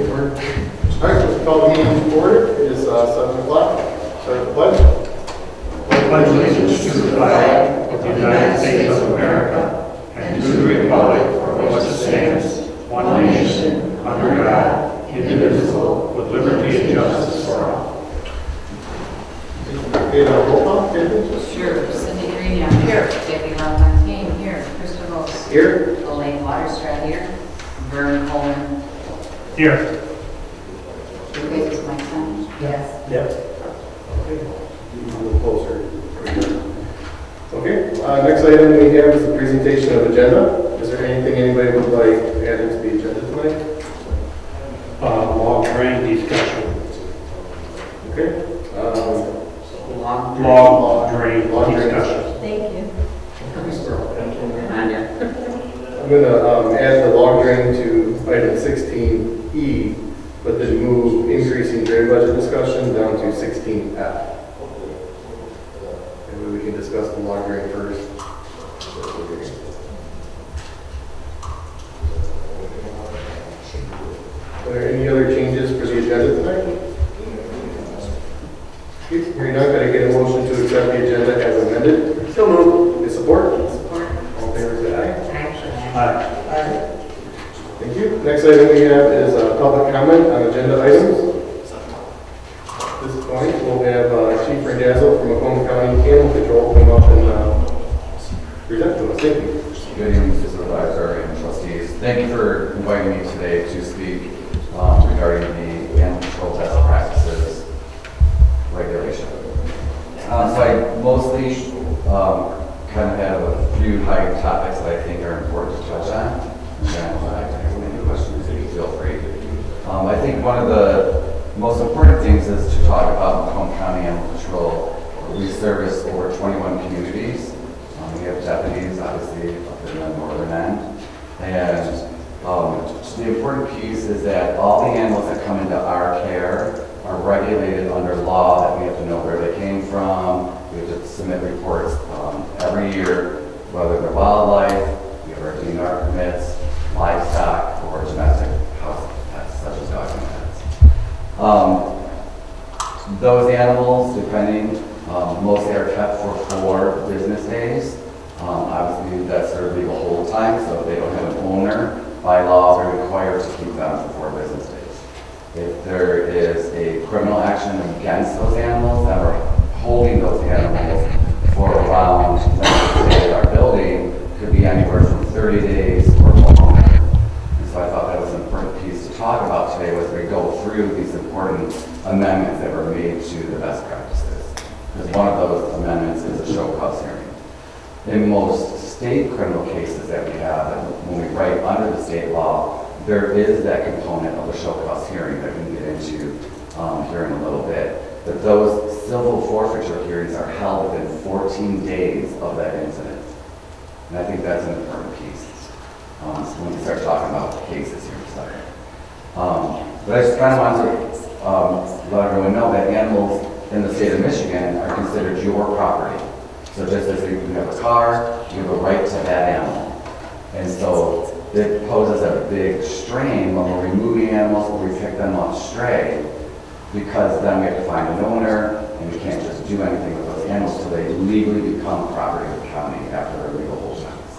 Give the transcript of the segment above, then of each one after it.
All right, let's call the meeting to order. It is 7 o'clock. Start the pledge. Pledge allegiance to the flag of the United States of America and to the republic for which it stands, one nation, under God, indivisible, with liberty and justice for all. Okay, now roll call. Sure. Cindy Green, I'm here. Debbie LaFontaine, here. Krista Rose. Here. Elaine Waterstrat, here. Vern Coleman. Here. You guys is my son? Yes. Yes. Okay. A little closer. Okay, next item we have is the presentation of agenda. Is there anything anybody would like to add into the agenda tonight? Log drain discussion. Okay. Log drain discussion. Thank you. I'm going to add the log drain to item 16E, but then move increasing drain budget discussion down to 16F. Maybe we can discuss the log drain first. Are there any other changes for the agenda tonight? Hearing none, can I get a motion to accept the agenda as amended? So moved. Is support? Support. All in favor, say aye. Aye. Thank you. Next item we have is public comment on agenda items. At this point, we'll have Chief Randazzo from Macomb County Animal Control come up and present to us. Thank you. Good evening, Mr. Supervisor and trustees. Thank you for inviting me today to speak regarding the animal control best practices regulation. So I mostly kind of have a few high topics that I think are important to touch on. And then I'd like to answer any questions, if you feel free. I think one of the most important things is to talk about Macomb County Animal Control. We service over 21 communities. We have deputies, obviously, up in the northern end. And the important piece is that all the animals that come into our care are regulated under law, that we have to know where they came from. We have to submit reports every year, whether they're wildlife, we have our DNR permits, livestock, or domestic house pets, such as dogs and cats. Those animals, depending, mostly are kept for 4 business days. Obviously, that's their legal hold time, so if they don't have an owner, by law, they're required to keep them for 4 business days. If there is a criminal action against those animals, that we're holding those animals for around, let's say, our building, could be anywhere from 30 days or longer. And so I thought that was an important piece to talk about today as we go through these important amendments that were made to the best practices. Because one of those amendments is a show cause hearing. In most state criminal cases that we have, and when we write under the state law, there is that component of the show cause hearing that we can get into here in a little bit. But those civil forfeiture hearings are held within 14 days of that incident. And I think that's an important piece when we start talking about cases here in a second. But I just kind of wanted to let everyone know that animals in the state of Michigan are considered your property. So just as you have a car, you have a right to that animal. And so it poses a big strain when we're removing animals or we pick them up stray, because then we have to find an owner, and we can't just do anything with those animals until they legally become property of the county after their legal hold times.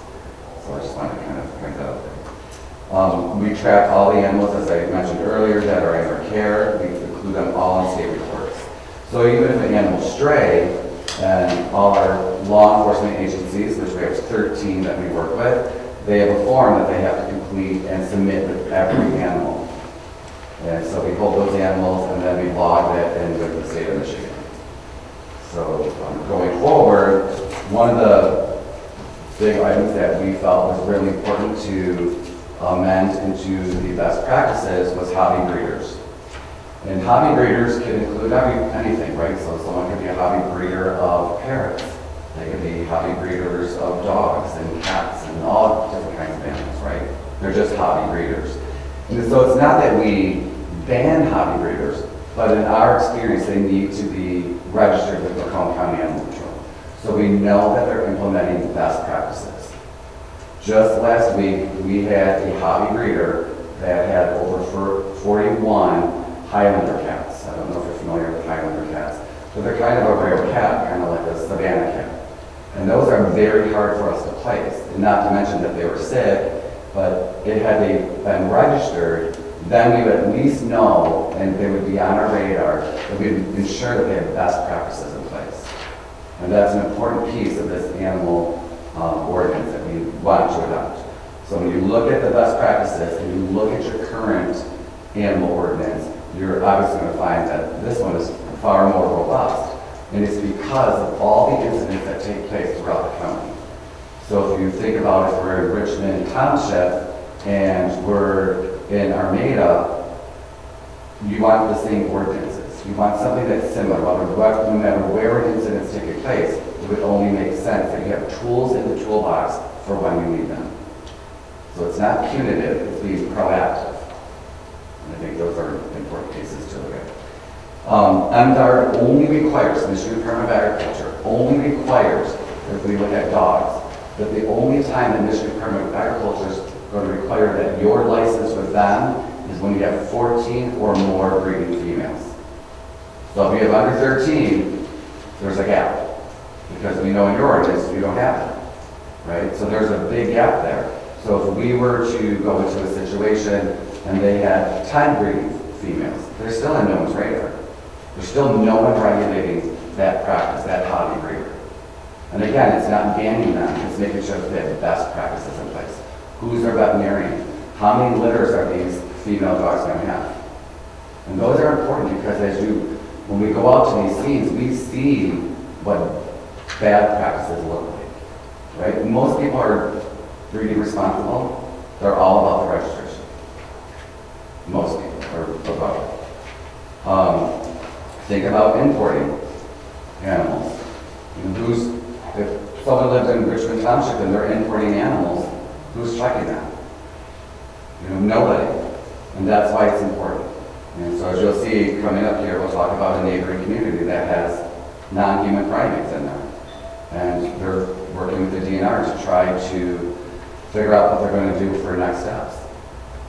So I just wanted to kind of point that out there. We track all the animals, as I mentioned earlier, that are in our care. We include them all in state reports. So even if an animal stray, and all our law enforcement agencies, which we have 13 that we work with, they have a form that they have to complete and submit with every animal. And so we hold those animals and then we log that in with the state of Michigan. So going forward, one of the big items that we felt was really important to amend into the best practices was hobby breeders. And hobby breeders can include anything, right? So someone could be a hobby breeder of parrots. They could be hobby breeders of dogs and cats and all different kinds of animals, right? They're just hobby breeders. And so it's not that we ban hobby breeders, but in our experience, they need to be registered with Macomb County Animal Control. So we know that they're implementing best practices. Just last week, we had a hobby breeder that had over 41 but they're kind of a rare cat, kind of like a Savannah cat. And those are very hard for us to place. And not to mention that they were sick, but had they been registered, then we would at least know, and they would be on our radar, that we'd ensure that they have best practices in place. And that's an important piece of this animal ordinance that we want to adopt. So when you look at the best practices and you look at your current animal ordinance, you're obviously going to find that this one is far more robust. And it's because of all the incidents that take place throughout the county. So if you think about if we're in Richmond Township and we're in Armada, you want the same ordinances. You want something that's similar. No matter where an incident's taking place, it would only make sense that you have tools in the toolbox for when you need them. So it's not punitive, it's being proactive. And I think those are important pieces to look at. MDARD only requires, Michigan Department of Agriculture, only requires, if we look at dogs, that the only time the Michigan Department of Agriculture is going to require that your license with them is when you have 14 or more breeding females. So if you have under 13, there's a gap. Because we know in your ordinance you don't have it, right? So there's a big gap there. So if we were to go into a situation and they had 10 breeding females, they're still on no one's radar. There's still no one regulating that practice, that hobby breeder. And again, it's not banning them, it's making sure that they have the best practices in place. Who's their veterinarian? How many litters are these female dogs going to have? And those are important because when we go out to these scenes, we see what bad practices look like, right? Most people are breeding responsible. They're all about the registration. Most people are about it. Think about importing animals. If someone lived in Richmond Township and they're importing animals, who's checking that? Nobody. And that's why it's important. And so as you'll see coming up here, we'll talk about a neighboring community that has non-human primates in there. And they're working with the DNR to try to figure out what they're going to do for next steps.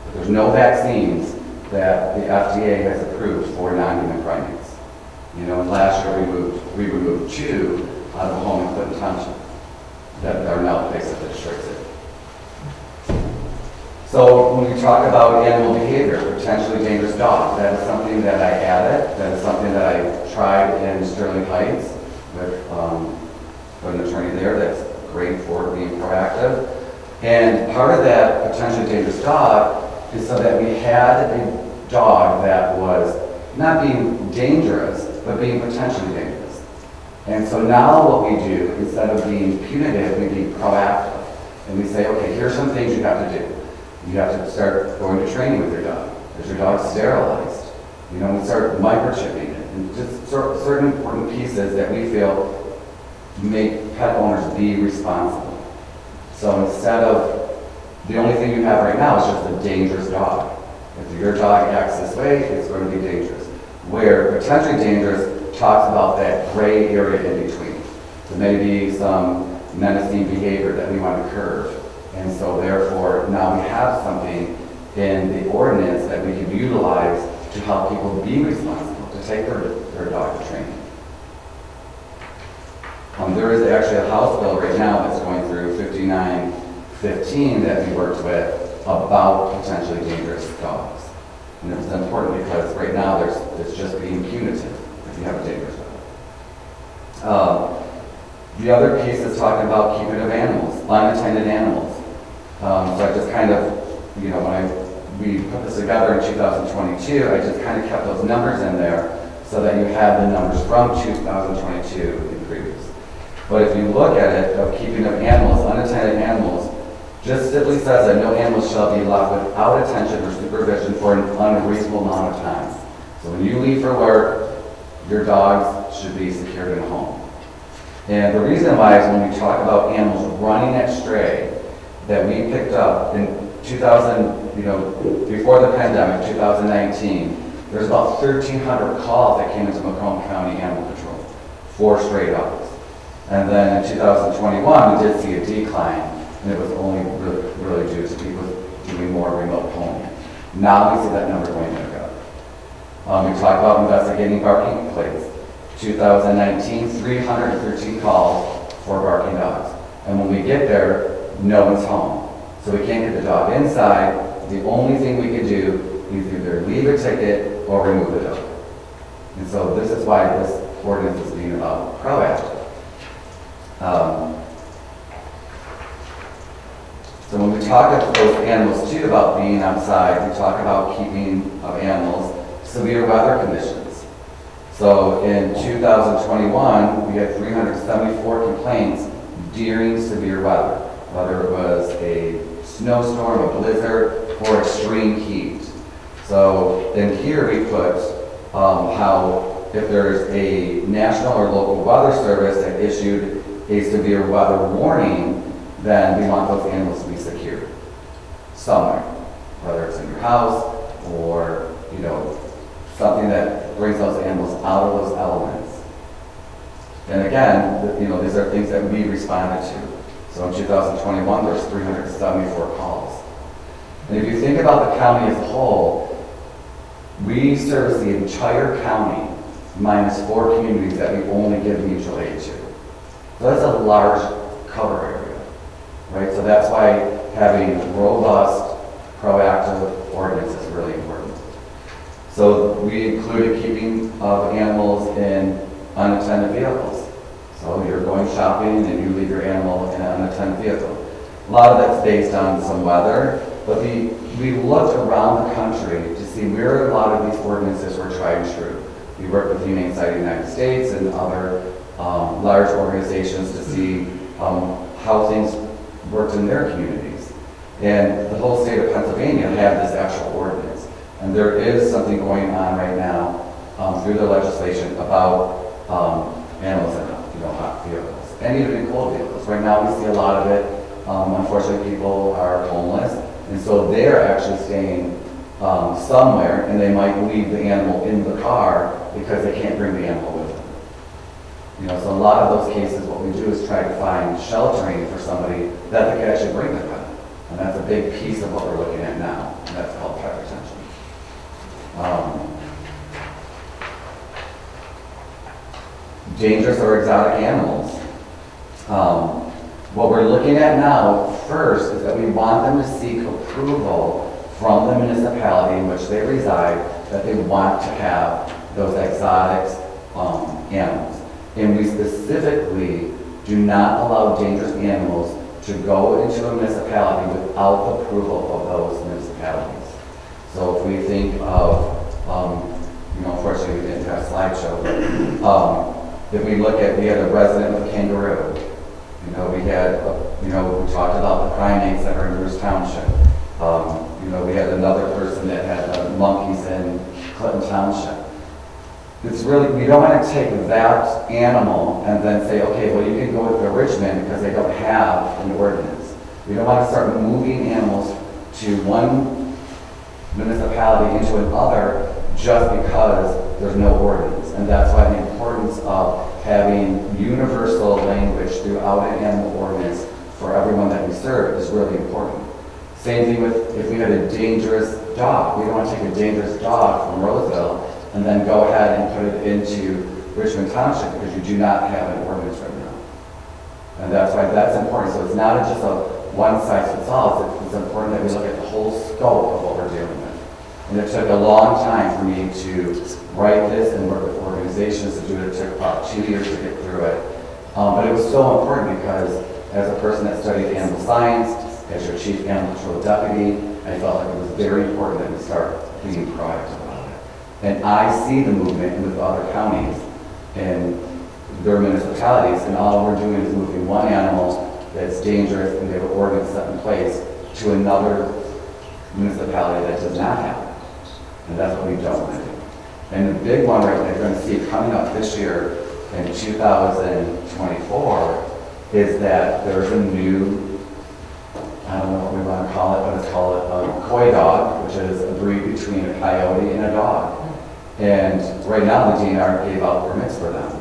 But there's no vaccines that the FDA has approved for non-human primates. And last year we removed 2 out of a home in Clinton Township that are now placed at the district. So when we talk about animal behavior, potentially dangerous dogs, that is something that I added. That is something that I tried in Sterling Heights with an attorney there. That's great for being proactive. And part of that potentially dangerous dog is so that we had a dog that was not being dangerous, but being potentially dangerous. And so now what we do, instead of being punitive, we be proactive. And we say, okay, here's some things you have to do. You have to start going to training with your dog. Is your dog sterilized? We start microchipping it. And just certain important pieces that we feel make pet owners be responsible. So instead of, the only thing you have right now is just a dangerous dog. If your dog acts this way, it's going to be dangerous. Where potentially dangerous talks about that gray area in between. So maybe some menacing behavior that we want to curb. And so therefore, now we have something in the ordinance that we can utilize to help people be responsible, to take their dog to training. There is actually a House bill right now that's going through 5915 that we worked with about potentially dangerous dogs. And it's important because right now it's just being punitive if you have a dangerous dog. The other piece is talking about keeping of animals, unattended animals. So I just kind of, when we put this together in 2022, I just kind of kept those numbers in there so that you have the numbers from 2022 in previous. But if you look at it, of keeping of animals, unattended animals, just simply says that no animals shall be allowed without attention or supervision for an unreasonable amount of time. So when you leave for work, your dogs should be secured in a home. And the reason why is when we talk about animals running at stray, that we picked up in 2000, before the pandemic, 2019, there's about 1,300 calls that came into Macomb County Animal Control for stray dogs. And then in 2021, we did see a decline, and it was only really due to people doing more remote homing. Now we see that number going back up. We talk about investigating barking complaints. 2019, 313 calls for barking dogs. And when we get there, no one's home. So we can't get the dog inside. The only thing we can do is either leave a ticket or remove the dog. And so this is why this ordinance is being about proactive. So when we talk about those animals too, about being outside, we talk about keeping of animals, severe weather conditions. So in 2021, we had 374 complaints during severe weather, whether it was a snowstorm, a blizzard, or extreme heat. So in here we put how if there's a national or local weather service that issued a severe weather warning, then we want those animals to be secure somewhere, whether it's in your house or, something that brings those animals out of those elements. And again, these are things that we responded to. So in 2021, there's 374 calls. And if you think about the county as a whole, we service the entire county minus 4 communities that we only give mutual aid to. So that's a large cover area, right? So that's why having robust, proactive ordinance is really important. So we included keeping of animals in unattended vehicles. So you're going shopping and you leave your animal in an unattended vehicle. A lot of that's based on some weather, but we looked around the country to see where a lot of these ordinances were tried and true. We worked with Humane Society of the United States and other large organizations to see how things worked in their communities. And the whole state of Pennsylvania had this actual ordinance. And there is something going on right now through the legislation about animals in hot vehicles and even in cold vehicles. Right now we see a lot of it. Unfortunately, people are homeless, and so they're actually staying somewhere, and they might leave the animal in the car because they can't bring the animal with them. So a lot of those cases, what we do is try to find sheltering for somebody that they can actually bring their pet. And that's a big piece of what we're looking at now, and that's called pet retention. Dangerous or exotic animals. What we're looking at now first is that we want them to seek approval from the municipality in which they reside that they want to have those exotic animals. And we specifically do not allow dangerous animals to go into a municipality without the approval of those municipalities. So if we think of, unfortunately we didn't have a slideshow, but if we look at, we had a resident with a kangaroo. We had, we talked about the primates that are in Bruce Township. We had another person that had monkeys in Clinton Township. It's really, we don't want to take that animal and then say, okay, well, you can go to Richmond because they don't have an ordinance. We don't want to start moving animals to one municipality into another just because there's no ordinance. And that's why the importance of having universal language throughout an animal ordinance for everyone that we serve is really important. Same thing with if we had a dangerous dog. We don't want to take a dangerous dog from Roseville and then go ahead and put it into Richmond Township because you do not have an ordinance right now. And that's why that's important. So it's not just a one size fits all. It's important that we look at the whole scope of what we're dealing with. And it took a long time for me to write this and work with organizations to do it. It took about 2 years to get through it. But it was so important because as a person that studied animal science, as your chief animal control deputy, I felt like it was very important that we start being proactive about it. And I see the movement with other counties and their municipalities, and all we're doing is moving one animal that's dangerous and they have an ordinance set in place to another municipality that does not have it. And that's what we don't want to do. And the big one right now, you're going to see coming up this year in 2024, is that there's a new, I don't know what we want to call it, but it's called a coy dog, which is a breed between a coyote and a dog. And right now the DNR gave out permits for them.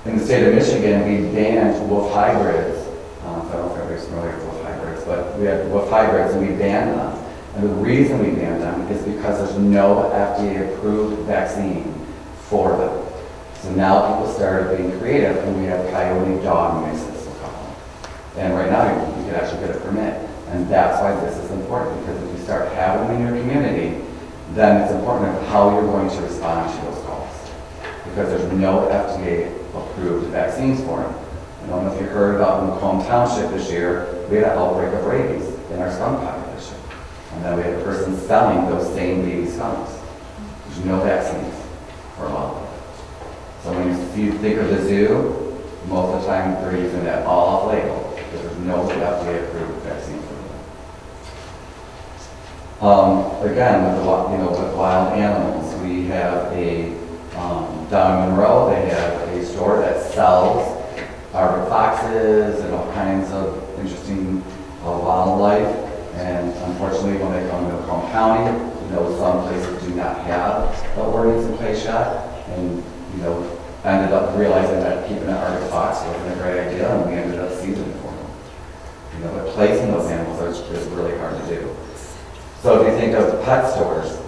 In the state of Michigan, we banned wolf hybrids. I don't know if everybody's familiar with wolf hybrids, but we had wolf hybrids and we banned them. And the reason we banned them is because there's no FDA-approved vaccine for them. So now people started being creative, and we have coyote dog mixes, we'll call them. And right now, you can actually get a permit. And that's why this is important, because if you start having them in your community, then it's important of how you're going to respond to those calls. Because there's no FDA-approved vaccines for them. I don't know if you heard about Macomb Township this year, we had an outbreak of rabies in our skunk population. And then we had a person selling those same baby skunks. There's no vaccines for a while. So when you think of the zoo, most of the time they're using that all off-label because there's no FDA-approved vaccine for them. Again, with wild animals, we have down in Monroe, they have a store that sells Arctic foxes and all kinds of interesting wildlife. And unfortunately, when they come to Macomb County, some places do not have the ordinance in place yet. And, ended up realizing that keeping an Arctic fox wasn't a great idea, and we ended up seizing it for them. But placing those animals is really hard to do. So if you think of pet stores,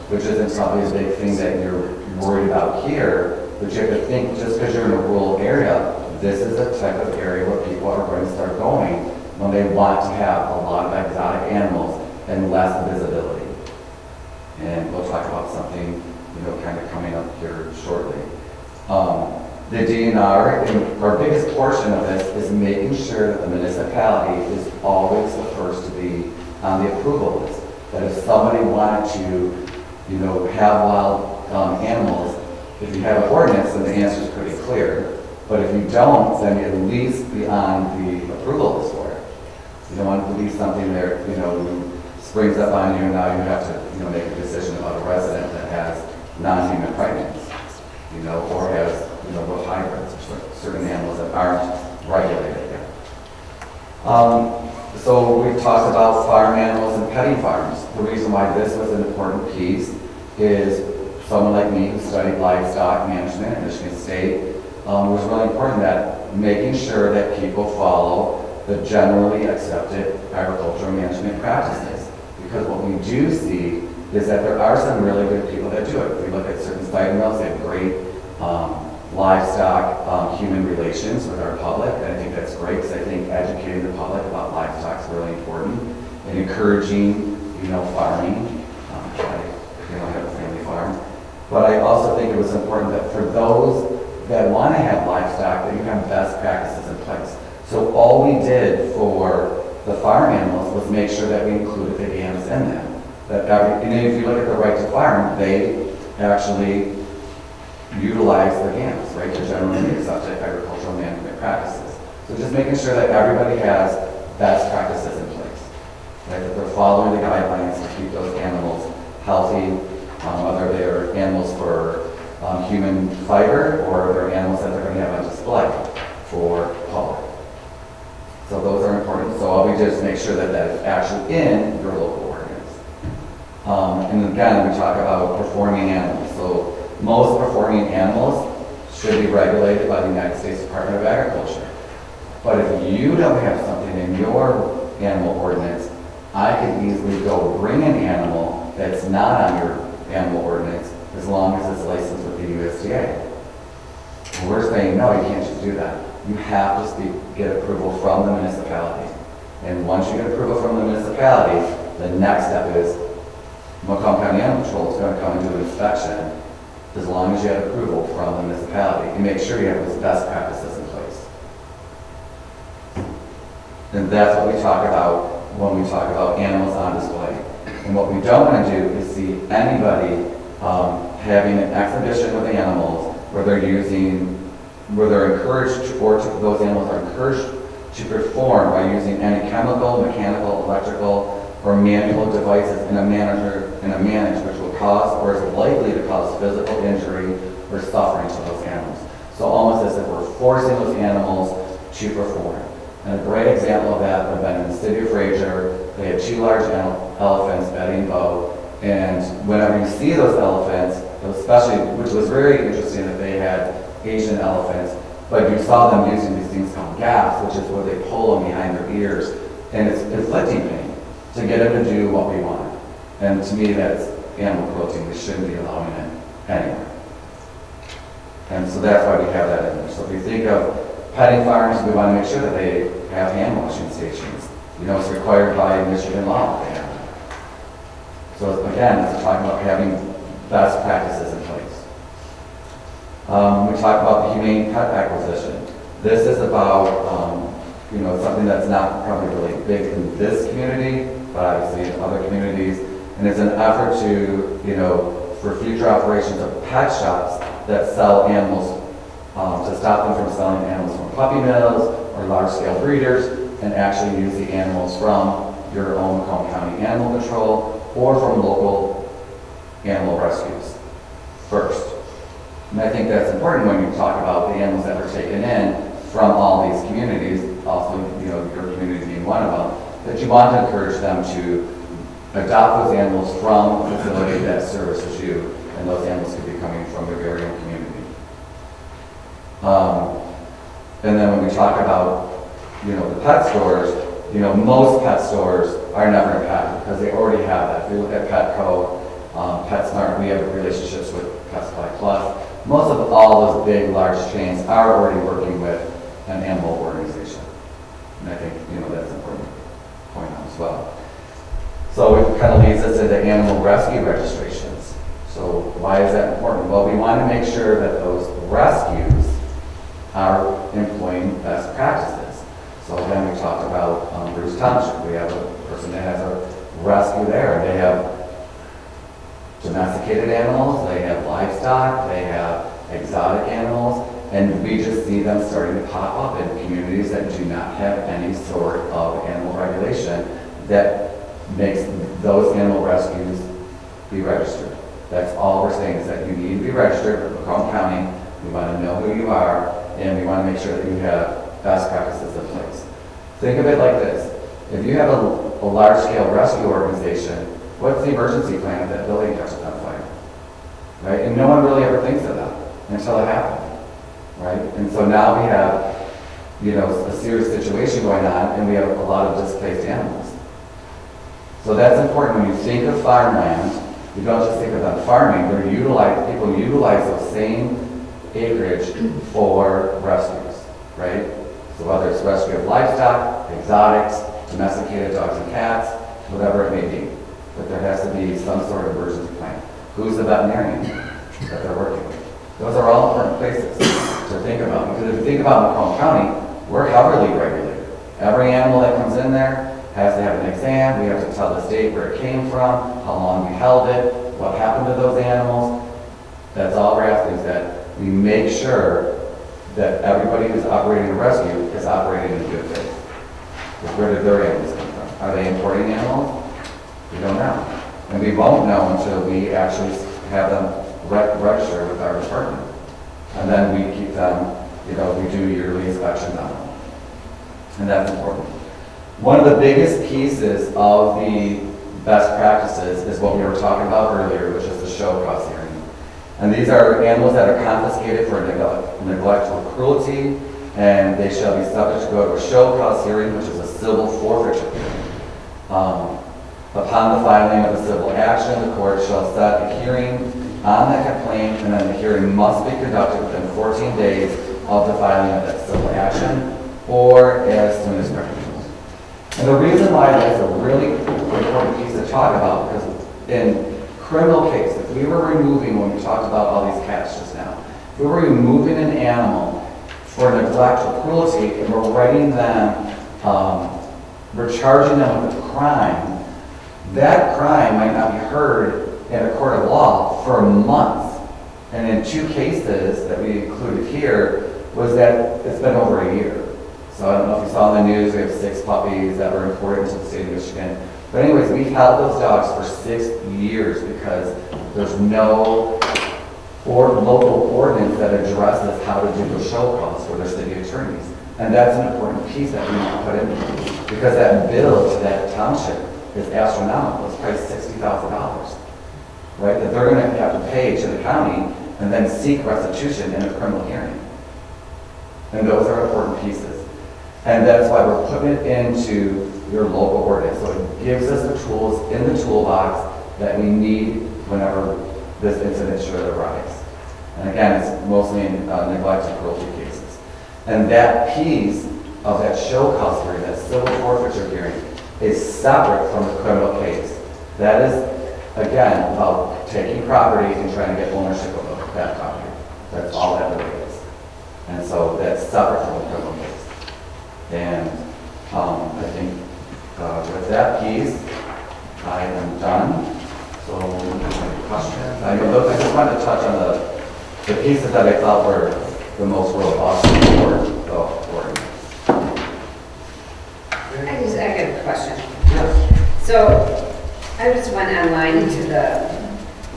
which isn't probably a big thing that you're worried about here, but you have to think, just because you're in a rural area, this is the type of area where people are going to start going when they want to have a lot of exotic animals and less visibility. And we'll talk about something, kind of coming up here shortly. The DNR, and our biggest portion of this is making sure that the municipality is always the first to be on the approval list. That if somebody wanted to, have wild animals, if you have an ordinance, then the answer is pretty clear. But if you don't, then at least be on the approval list for it. You don't want it to be something that, springs up on you, and now you have to, make a decision about a resident that has non-human primates, or has, real hybrids, or certain animals that aren't regulated yet. So we've talked about farm animals and petting farms. The reason why this was an important piece is someone like me who studied livestock management at Michigan State, was really important that making sure that people follow the generally accepted agricultural management practices. Because what we do see is that there are some really good people that do it. If we look at certain cider mills, they have great livestock human relations with our public, and I think that's great because I think educating the public about livestock is really important, and encouraging, farming. I have a family farm, but I also think it was important that for those that want to have livestock, that you have best practices in place. So all we did for the farm animals was make sure that we included the gams in them. And if you look at the right to farm, they actually utilize the GAMS, right, the generally accepted agricultural management practices. So just making sure that everybody has best practices in place, right, that they're following the guidelines to keep those animals healthy, whether they're animals for human fiber or they're animals that they're going to have on display for public. So those are important. So all we did is make sure that that is actually in your local ordinance. And again, we talk about performing animals. So most performing animals should be regulated by the United States Department of Agriculture. But if you don't have something in your animal ordinance, I could easily go bring an animal that's not on your animal ordinance as long as it's licensed with the USDA. And we're saying, no, you can't just do that. You have to get approval from the municipality. And once you get approval from the municipality, the next step is Macomb County Animal Control is going to come and do an inspection as long as you have approval from the municipality and make sure you have those best practices in place. And that's what we talk about when we talk about animals on display. And what we don't want to do is see anybody having an exhibition with animals where they're encouraged or those animals are encouraged to perform by using any chemical, mechanical, electrical, or manual devices in a manner which will cause or is likely to cause physical injury or suffering to those animals. So almost as if we're forcing those animals to perform. And a great example of that would have been in the city of Fraser. They had 2 large elephants bedding bow, and whenever you see those elephants, especially, which was very interesting that they had Asian elephants, but you saw them using these things called gaffs, which is where they pull them behind their ears, and it's inflicting pain to get them to do what we want. And to me, that's animal cruelty. We shouldn't be allowing it anywhere. And so that's why we have that in there. So if you think of petting farms, we want to make sure that they have hand washing stations. You know, it's required by Michigan law. They have. So again, it's talking about having best practices in place. We talk about the humane pet acquisition. This is about, you know, something that's not probably really big in this community, but obviously in other communities. And it's an effort to, you know, for future operations of pet shops that sell animals, to stop them from selling animals from puppy mills or large-scale breeders, and actually use the animals from your own Macomb County Animal Control or from local animal rescues first. And I think that's important when you talk about the animals that were taken in from all these communities, also, you know, your community being one of them, that you want to encourage them to adopt those animals from a facility that services you, and those animals could be coming from your very own community. And then when we talk about, you know, the pet stores, you know, most pet stores are never impacted because they already have that. If you look at Petco, PetSmart, we have relationships with Pet Supply Plus. Most of all those big, large chains are already working with an animal organization. And I think, you know, that's an important point out as well. So it kind of leads us into animal rescue registrations. So why is that important? Well, we want to make sure that those rescues are employing best practices. So then we talked about Bruce Township. We have a person that has a rescue there. They have domesticated animals, they have livestock, they have exotic animals, and we just see them starting to pop up in communities that do not have any sort of animal regulation that makes those animal rescues be registered. That's all we're saying, is that you need to be registered with Macomb County. We want to know who you are, and we want to make sure that you have best practices in place. Think of it like this. If you have a large-scale rescue organization, what's the emergency plan if that building catches on fire? Right? And no one really ever thinks of that until it happened. Right? And so now we have, you know, a serious situation going on, and we have a lot of displaced animals. So that's important. When you think of farmland, you don't just think about farming. People utilize those same acreage for rescues, right? So whether it's rescue of livestock, exotics, domesticated dogs and cats, whatever it may be. But there has to be some sort of emergency plan. Who's the veterinarian that they're working with? Those are all important places to think about. Because if you think about Macomb County, we're heavily regulated. Every animal that comes in there has to have an exam. We have to tell the state where it came from, how long we held it, what happened to those animals. That's all we're asking, is that we make sure that everybody who's operating a rescue is operating in good faith. Because where did their animals come from? Are they importing animals? We don't know. And we won't know until we actually have them register with our department. And then we keep them, you know, we do yearly inspections on them. And that's important. One of the biggest pieces of the best practices is what we were talking about earlier, which is the show cause hearing. And these are animals that are confiscated for neglect or cruelty, and they shall be subject to go to a show cause hearing, which is a civil forfeiture hearing. Upon the filing of a civil action, the court shall set a hearing on that complaint, and then the hearing must be conducted within 14 days of the filing of that civil action, or as soon as practicable. And the reason why that's a really important piece to talk about, because in criminal case, if we were removing, when we talked about all these cats just now, if we were removing an animal for neglect or cruelty, and we're writing them, we're charging them with a crime, that crime might not be heard in a court of law for months. And in 2 cases that we included here, was that it's been over a year. So I don't know if you saw in the news, we have 6 puppies that were imported into the state of Michigan. But anyways, we've held those dogs for 6 years because there's no local ordinance that addresses how to do those show calls for their city attorneys. And that's an important piece that we need to put in, because that bill to that township is astronomical. It's probably $60,000, right? That they're going to have to pay to the county and then seek restitution in a criminal hearing. And those are important pieces. And that's why we're putting it into your local ordinance. So it gives us the tools in the toolbox that we need whenever this incident should arise. And again, it's mostly in neglect and cruelty cases. And that piece of that show cause hearing, that civil forfeiture hearing, is separate from the criminal case. That is, again, about taking property and trying to get ownership of that property. That's all that really is. And so that's separate from the criminal case. And I think with that piece, I am done. So, any questions? I just wanted to touch on the pieces that I thought were the most robust for the ordinance. I got a question. So I just went online into the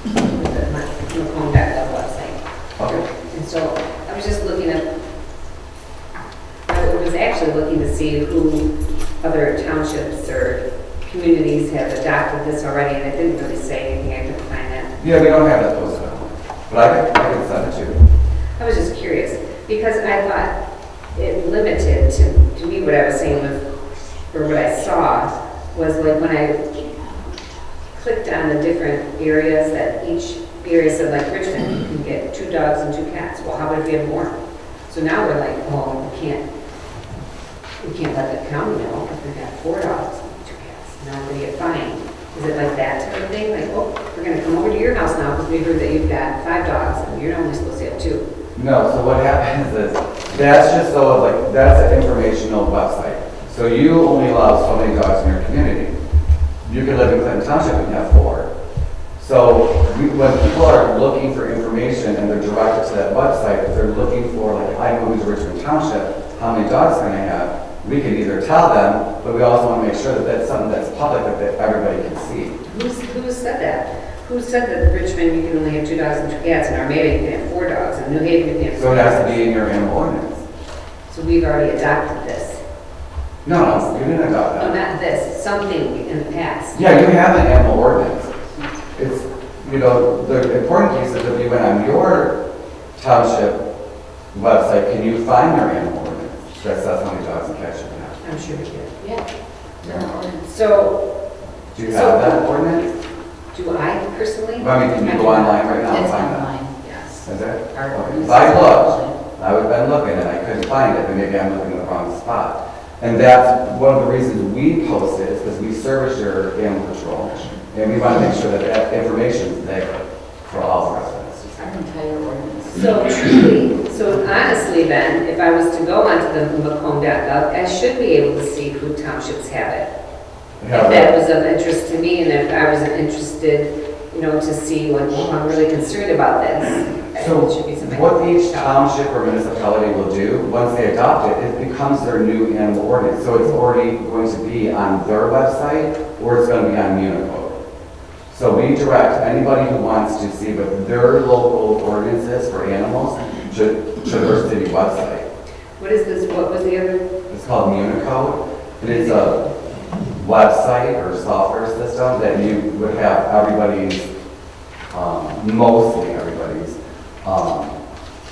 Macomb.gov website. Okay. And so I was just looking at, I was actually looking to see who other townships or communities have adopted this already, and it didn't really say anything. I couldn't find that. Yeah, we don't have that posted on, but I can send it to you. I was just curious, because I thought it limited to me what I was saying with, or what I saw, was like when I clicked on the different areas, that each area said, like Richmond, you can get 2 dogs and 2 cats. Well, how about if we have more? So now we're like, oh, we can't let the county know if we've got 4 dogs and 2 cats. Now we're gonna get fined. Is it like that type of thing? Like, oh, we're gonna come over to your house now because we heard that you've got 5 dogs and you're only supposed to have 2. No, so what happens is, that's just so, like, that's an informational website. So you only allow so many dogs in your community. You can live in Clinton Township and have 4. So when people are looking for information and they're directed to that website, if they're looking for, like, I moved to Richmond Township, how many dogs can I have? We can either tell them, but we also want to make sure that that's something that's public that everybody can see. Who said that? Who said that in Richmond you can only have 2 dogs and 2 cats, and Armada you can have 4 dogs, and New Haven you can have 4 So it dogs? has to be in your animal ordinance. So we've already adopted this. No, you didn't adopt No, that. not this, something in the past. Yeah, you have an animal ordinance. It's, the important piece is if you went on your township website, can you find your animal ordinance? That says how many dogs and cats you can have. I'm sure we did. Yeah. Yeah. So, Do you have that ordinance? do I personally? I mean, can you go online right now and It's find that? online, yes. Is it? Our Okay. ordinance If I is looked, online. I would have been looking and I couldn't find it, but maybe I'm looking in the wrong spot. And that's one of the reasons we post it, is because we service your animal control. And we want to make sure that that information is there for all residents. Our entire ordinance. So truly, so honestly then, if I was to go onto the Macomb.gov, I should be able to see who townships have it. Yeah, If that was of interest to me, and if I was interested, to see, like, well, I'm really concerned about this. So it should be something. what each township or municipality will do, once they adopt it, it becomes their new animal ordinance. So it's already going to be on their website, or it's going to be on Unicode. So we direct anybody who wants to see what their local ordinance is for animals to their city website. What is this, what was the other? It's called Unicode. It is a website or software system that you would have everybody's, mostly everybody's,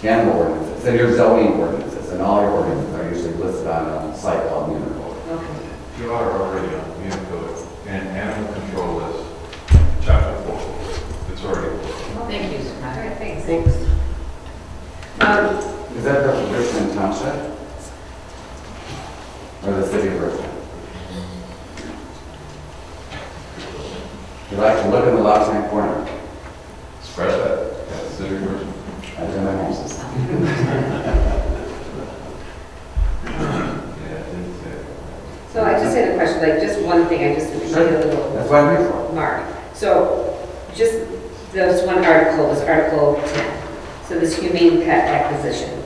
animal ordinances, and your zoning ordinances, and all your ordinances are usually listed on a site called Unicode. Okay. You are already on Unicode, and animal control is chapter 4. It's already. Thank you, All Samantha. right, thanks. Thanks. Is that the Richmond Township? Or the city of Richmond? You like to look in the left-hand corner. Spread that. That's the city version. That's in my name. Yeah, it didn't say. So I just had a question, like, just one thing, I just need a little That's what I'm here for. mark. So, just this one article, this Article 10, so this humane pet acquisition.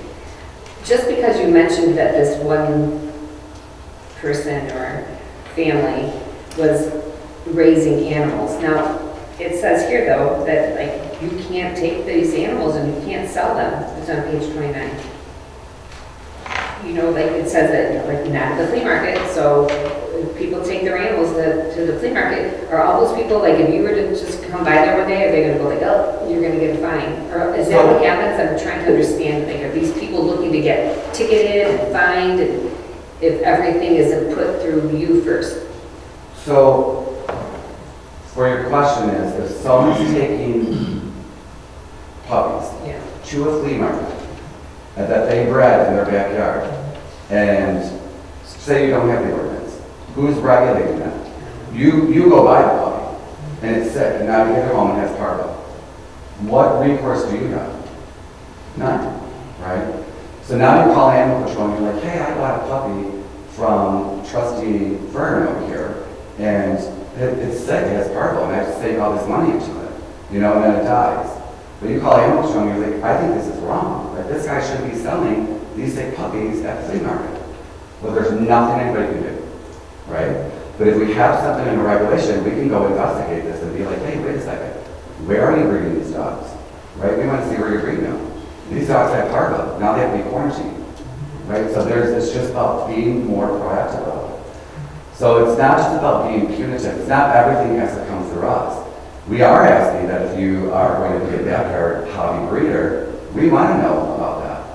Just because you mentioned that this one person or family was raising animals. Now, it says here though, that like, you can't take these animals and you can't sell them. It's on page 29. Like it says that, like, not at the flea market, so if people take their animals to the flea market, are all those people, like, if you were to just come by there one day, are they gonna go like, oh, you're gonna get a fine? Or is that what happens? I'm trying to understand, like, are these people looking to get ticketed and fined, and if everything isn't put through you first? So, for your question is, if someone's taking puppies Yeah. to a flea market and that they bred in their backyard, and say you don't have the ordinance, who's regulating that? You go buy the puppy, and it's sick, and now you get it home and it has parvo. What recourse do you have? None, right? So now you call animal control and you're like, hey, I bought a puppy from trustee Vern over here, and it's sick, it has parvo, and I have to save all this money into it, you know, and then it dies. But you call animal control and you're like, I think this is wrong. Like, this guy shouldn't be selling these sick puppies at the flea market. Well, there's nothing anybody can do, right? But if we have something in a regulation, we can go investigate this and be like, hey, wait a second, where are you breeding these dogs, right? We want to see where you're breeding them. These dogs have parvo, now they have to be quarantined, right? So it's just about being more proactive about it. So it's not just about being punitive. It's not everything has to come through us. We are asking that if you are going to be a backyard hobby breeder, we want to know about that,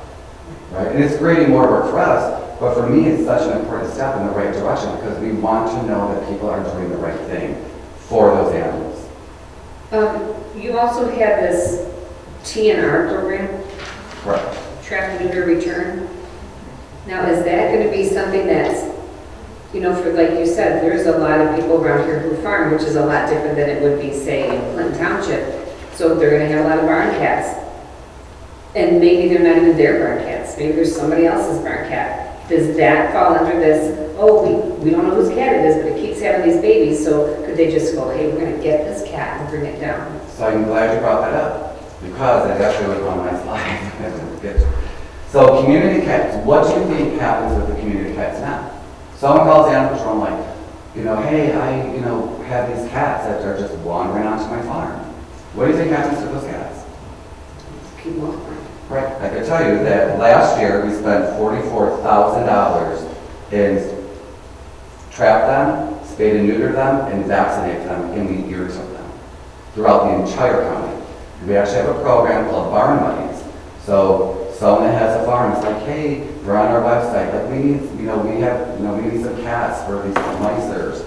right? And it's creating more work for us, but for me, it's such an important step in the right direction because we want to know that people are doing the right thing for those animals. You also have this TNR program, Correct. Trap Neuter Return. Now, is that going to be something that's, you know, for, like you said, there's a lot of people around here who farm, which is a lot different than it would be, say, in Clinton Township. So they're going to have a lot of barn cats. And maybe they're not even their barn cats. Maybe there's somebody else's barn cat. Does that fall under this, oh, we don't know whose cat it is, but it keeps having these babies, so could they just go, hey, we're going to get this cat and bring it down? So I'm glad you brought that up because that actually was one of my slides. So community cats, what do you think happens with the community cats now? Someone calls animal control and like, you know, hey, I, have these cats that are just wandering onto my farm. What do you think happens to those cats? Keep walking. Right. I can tell you that last year we spent $44,000 in trap them, spayed and neuter them, and vaccinate them, and we ear took them throughout the entire county. We actually have a program called Barn Buddies. So someone that has a farm is like, hey, we're on our website, like we need, we need some cats for these micers.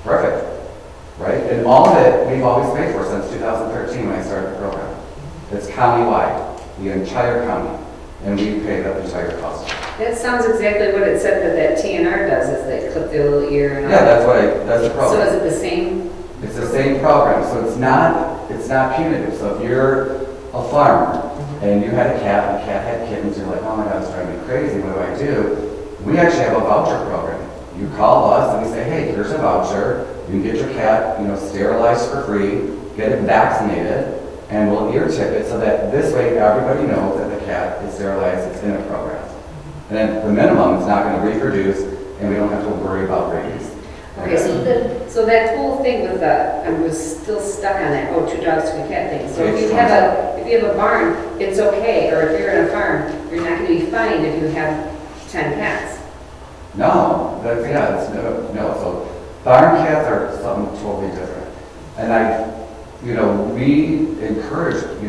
Perfect. Right? And all of it we've always paid for since 2013 when I started the program. It's countywide. The entire county, and we pay the entire cost. That sounds exactly what it said that TNR does, is they clip their little ear and all. Yeah, that's the So program. is it the same? It's the same program, so it's not punitive. So if you're a farmer and you had a cat and the cat had kittens, you're like, oh my God, it's driving me crazy, what do I do? We actually have a voucher program. You call us and we say, hey, here's a voucher, you can get your cat, sterilized for free, get it vaccinated, and we'll ear tip it so that this way everybody knows that the cat is sterilized, it's in a program. And then the minimum is not going to reproduce, and we don't have to worry about rabies. Okay, so that whole thing with I was still stuck on that, 2 dogs to a cat thing. So if you have a barn, it's okay, or if you're in a farm, you're not going to be fined if you have 10 cats. No, no. So barn cats are something totally different. And we encourage, like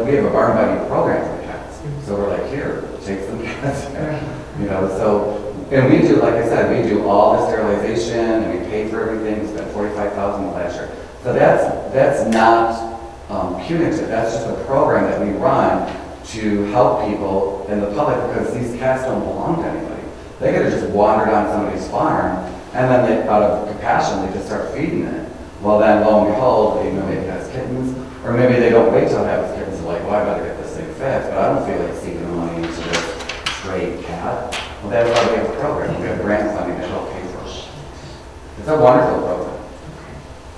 we have a barn buddy program for the cats. So we're like, here, take some cats. And we do, like I said, we do all the sterilization and we pay for everything. We spent $45,000 last year. So that's not punitive. That's just a program that we run to help people in the public because these cats don't belong to anybody. They could have just wandered on somebody's farm and then they, out of compassion, they just start feeding it. Well then, lo and behold, maybe it has kittens, or maybe they don't wait till it has kittens. They're like, well, I better get this thing fixed, but I don't feel like sinking the money into this stray cat. Well, that's why we have a program. We have grant funding to help pay for it. It's a wonderful program.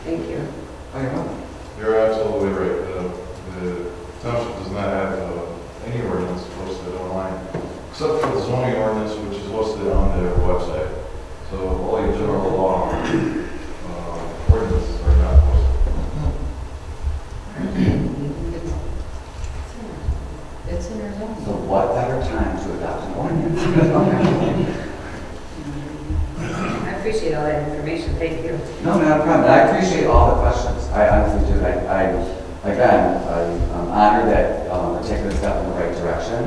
Thank you. Oh, you're welcome. You're absolutely right. The township does not have any ordinance posted online, except for the zoning ordinance, which is listed on their website. So all your general law ordinances are not posted. It's in our zone. So what better time to adopt an ordinance? I appreciate all that information, thank you. No, not a problem. And I appreciate all the questions. I honestly do. I'm honored that we're taking a step in the right direction.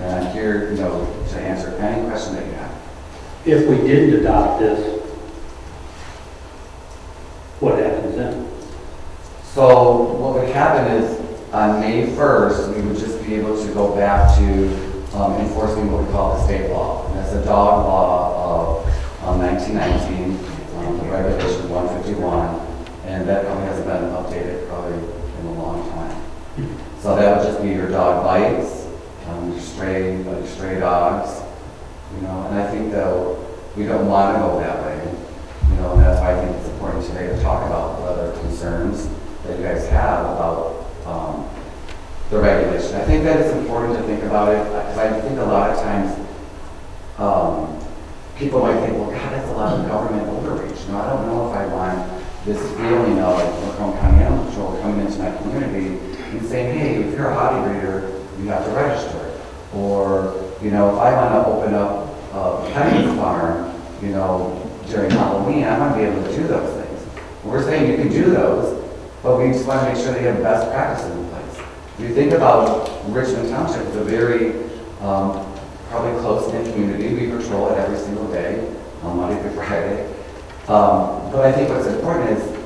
And I'm here, to answer any question that you have. If we didn't adopt this, what happens then? So what would happen is on May 1st, we would just be able to go back to enforcing what we call the state law. And that's a dog law of 1919, the regulation 151, and that probably hasn't been updated probably in a long time. So that would just be your dog bites, your stray dogs, you know, and I think though, we don't want to go that way, you know, and that's why I think it's important today to talk about the other concerns that you guys have about the regulation. I think that it's important to think about it, because I think a lot of times people might think, well, God, that's a lot of government overreach. You know, I don't know if I want this feeling of Macomb County Animal Control coming into my community and saying, hey, if you're a hobby breeder, you have to register. Or, you know, if I want to open up a petting farm, you know, during Halloween, I want to be able to do those things. We're saying you can do those, but we just want to make sure they have best practices in place. If you think about Richmond Township, it's a very probably close-knit community. We patrol it every single day, Monday through Friday. But I think what's important is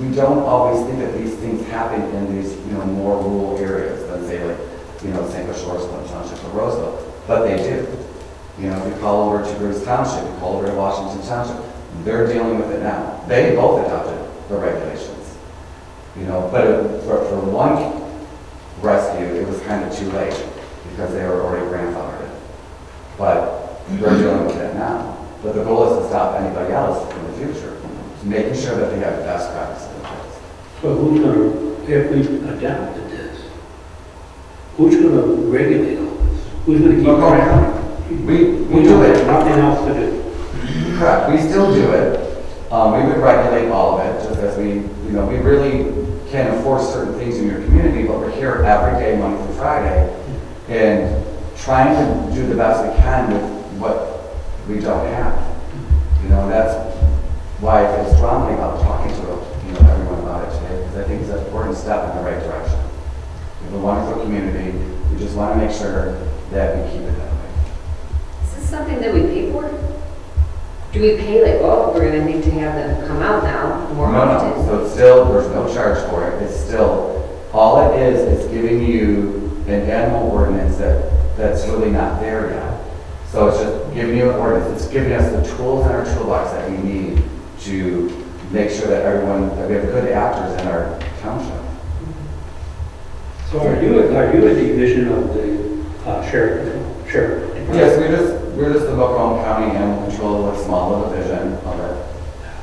we don't always think that these things happen in these, you know, more rural areas than say like, you know, St. Shores, Township, or Roseville. But they do. You know, if you call over to Bruce Township, you call over to Washington Township, they're dealing with it now. They both adopted the regulations. You know, but for one rescue, it was kind of too late because they were already grandfathered in. But they're dealing with it now. But the goal is to stop anybody else in the future, making sure that they have best practices in place. So who's going to, if we adapted this, who's going to regulate all this? Who's going to keep track? We do it. Nothing else to do. Correct. We still do it. We would regulate all of it, just as we, you know, we really can enforce certain things in your community, but we're here every day, Monday through Friday, and trying to do the best we can with what we don't have. You know, that's why I feel strongly about talking to, you know, everyone about it today, because I think it's an important step in the right direction. We have a wonderful community. We just want to make sure that we keep it that way. Is this something that we pay for? Do we pay like, oh, we're gonna need to have them come out now more often? No, so it's still, there's no charge for it. It's still, all it is giving you an animal ordinance that's really not there yet. So it's just giving you an ordinance. It's giving us the tools in our toolbox that we need to make sure that that we have good actors in our township. So are you a division of the sheriff? Yes, we're just the Macomb County Animal Control, a small little division of it.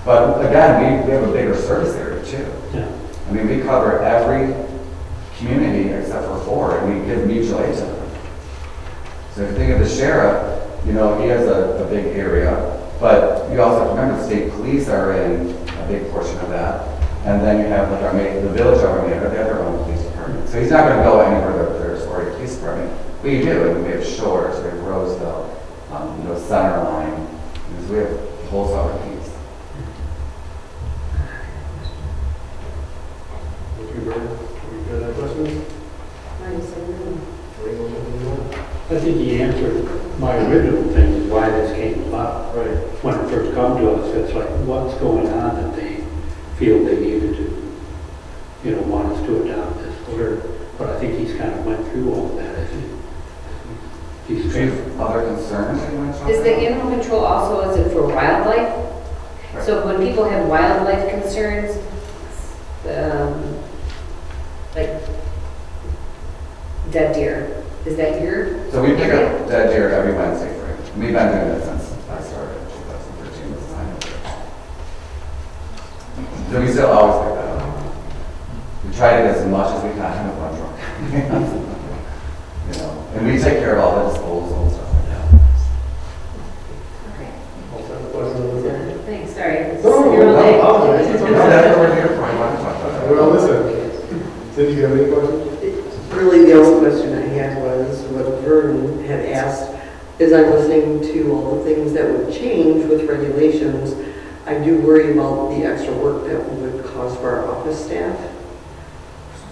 But again, we have a bigger service area too. Yeah. I mean, we cover every community except for 4, and we give mutual aid to them. So if you think of the sheriff, you know, he has a big area, but you also have to remember the state police are in a big portion of that. And then you have like the village over there, they have their own police department. So he's not going to go anywhere there's already a police department. We do, and we have Shores, we have Roseville, you know, Centerline, because we have the whole southern piece. Thank you, Bert. Any further questions? I think he answered my original thing, is why this came about. Right. When it first come to us, it's like, what's going on that they feel they needed to, you know, want us to adopt this. But I think he's kind of went through all of that, I think. He's Do you have other concerns that you want to talk Is the about? animal control also, is it for wildlife? Right. So when people have wildlife concerns, like dead deer, is that your? So we pick up dead deer every Wednesday for it. We've been doing it since I started in 2013 with the sign. So we still always pick that up. We try to get as much as we can with one truck. You know, and we take care of all the disposal and stuff like that. Okay. All set with questions on this one? Thanks, sorry. No, You're no, late. apologize. It's No, okay. that's what we're here for. I want to talk about that. Well, listen. Cindy, do you have any questions? Really, the only question I had was what Vernon had asked, is I'm listening to all the things that would change with regulations. I do worry about the extra work that would cause for our office staff.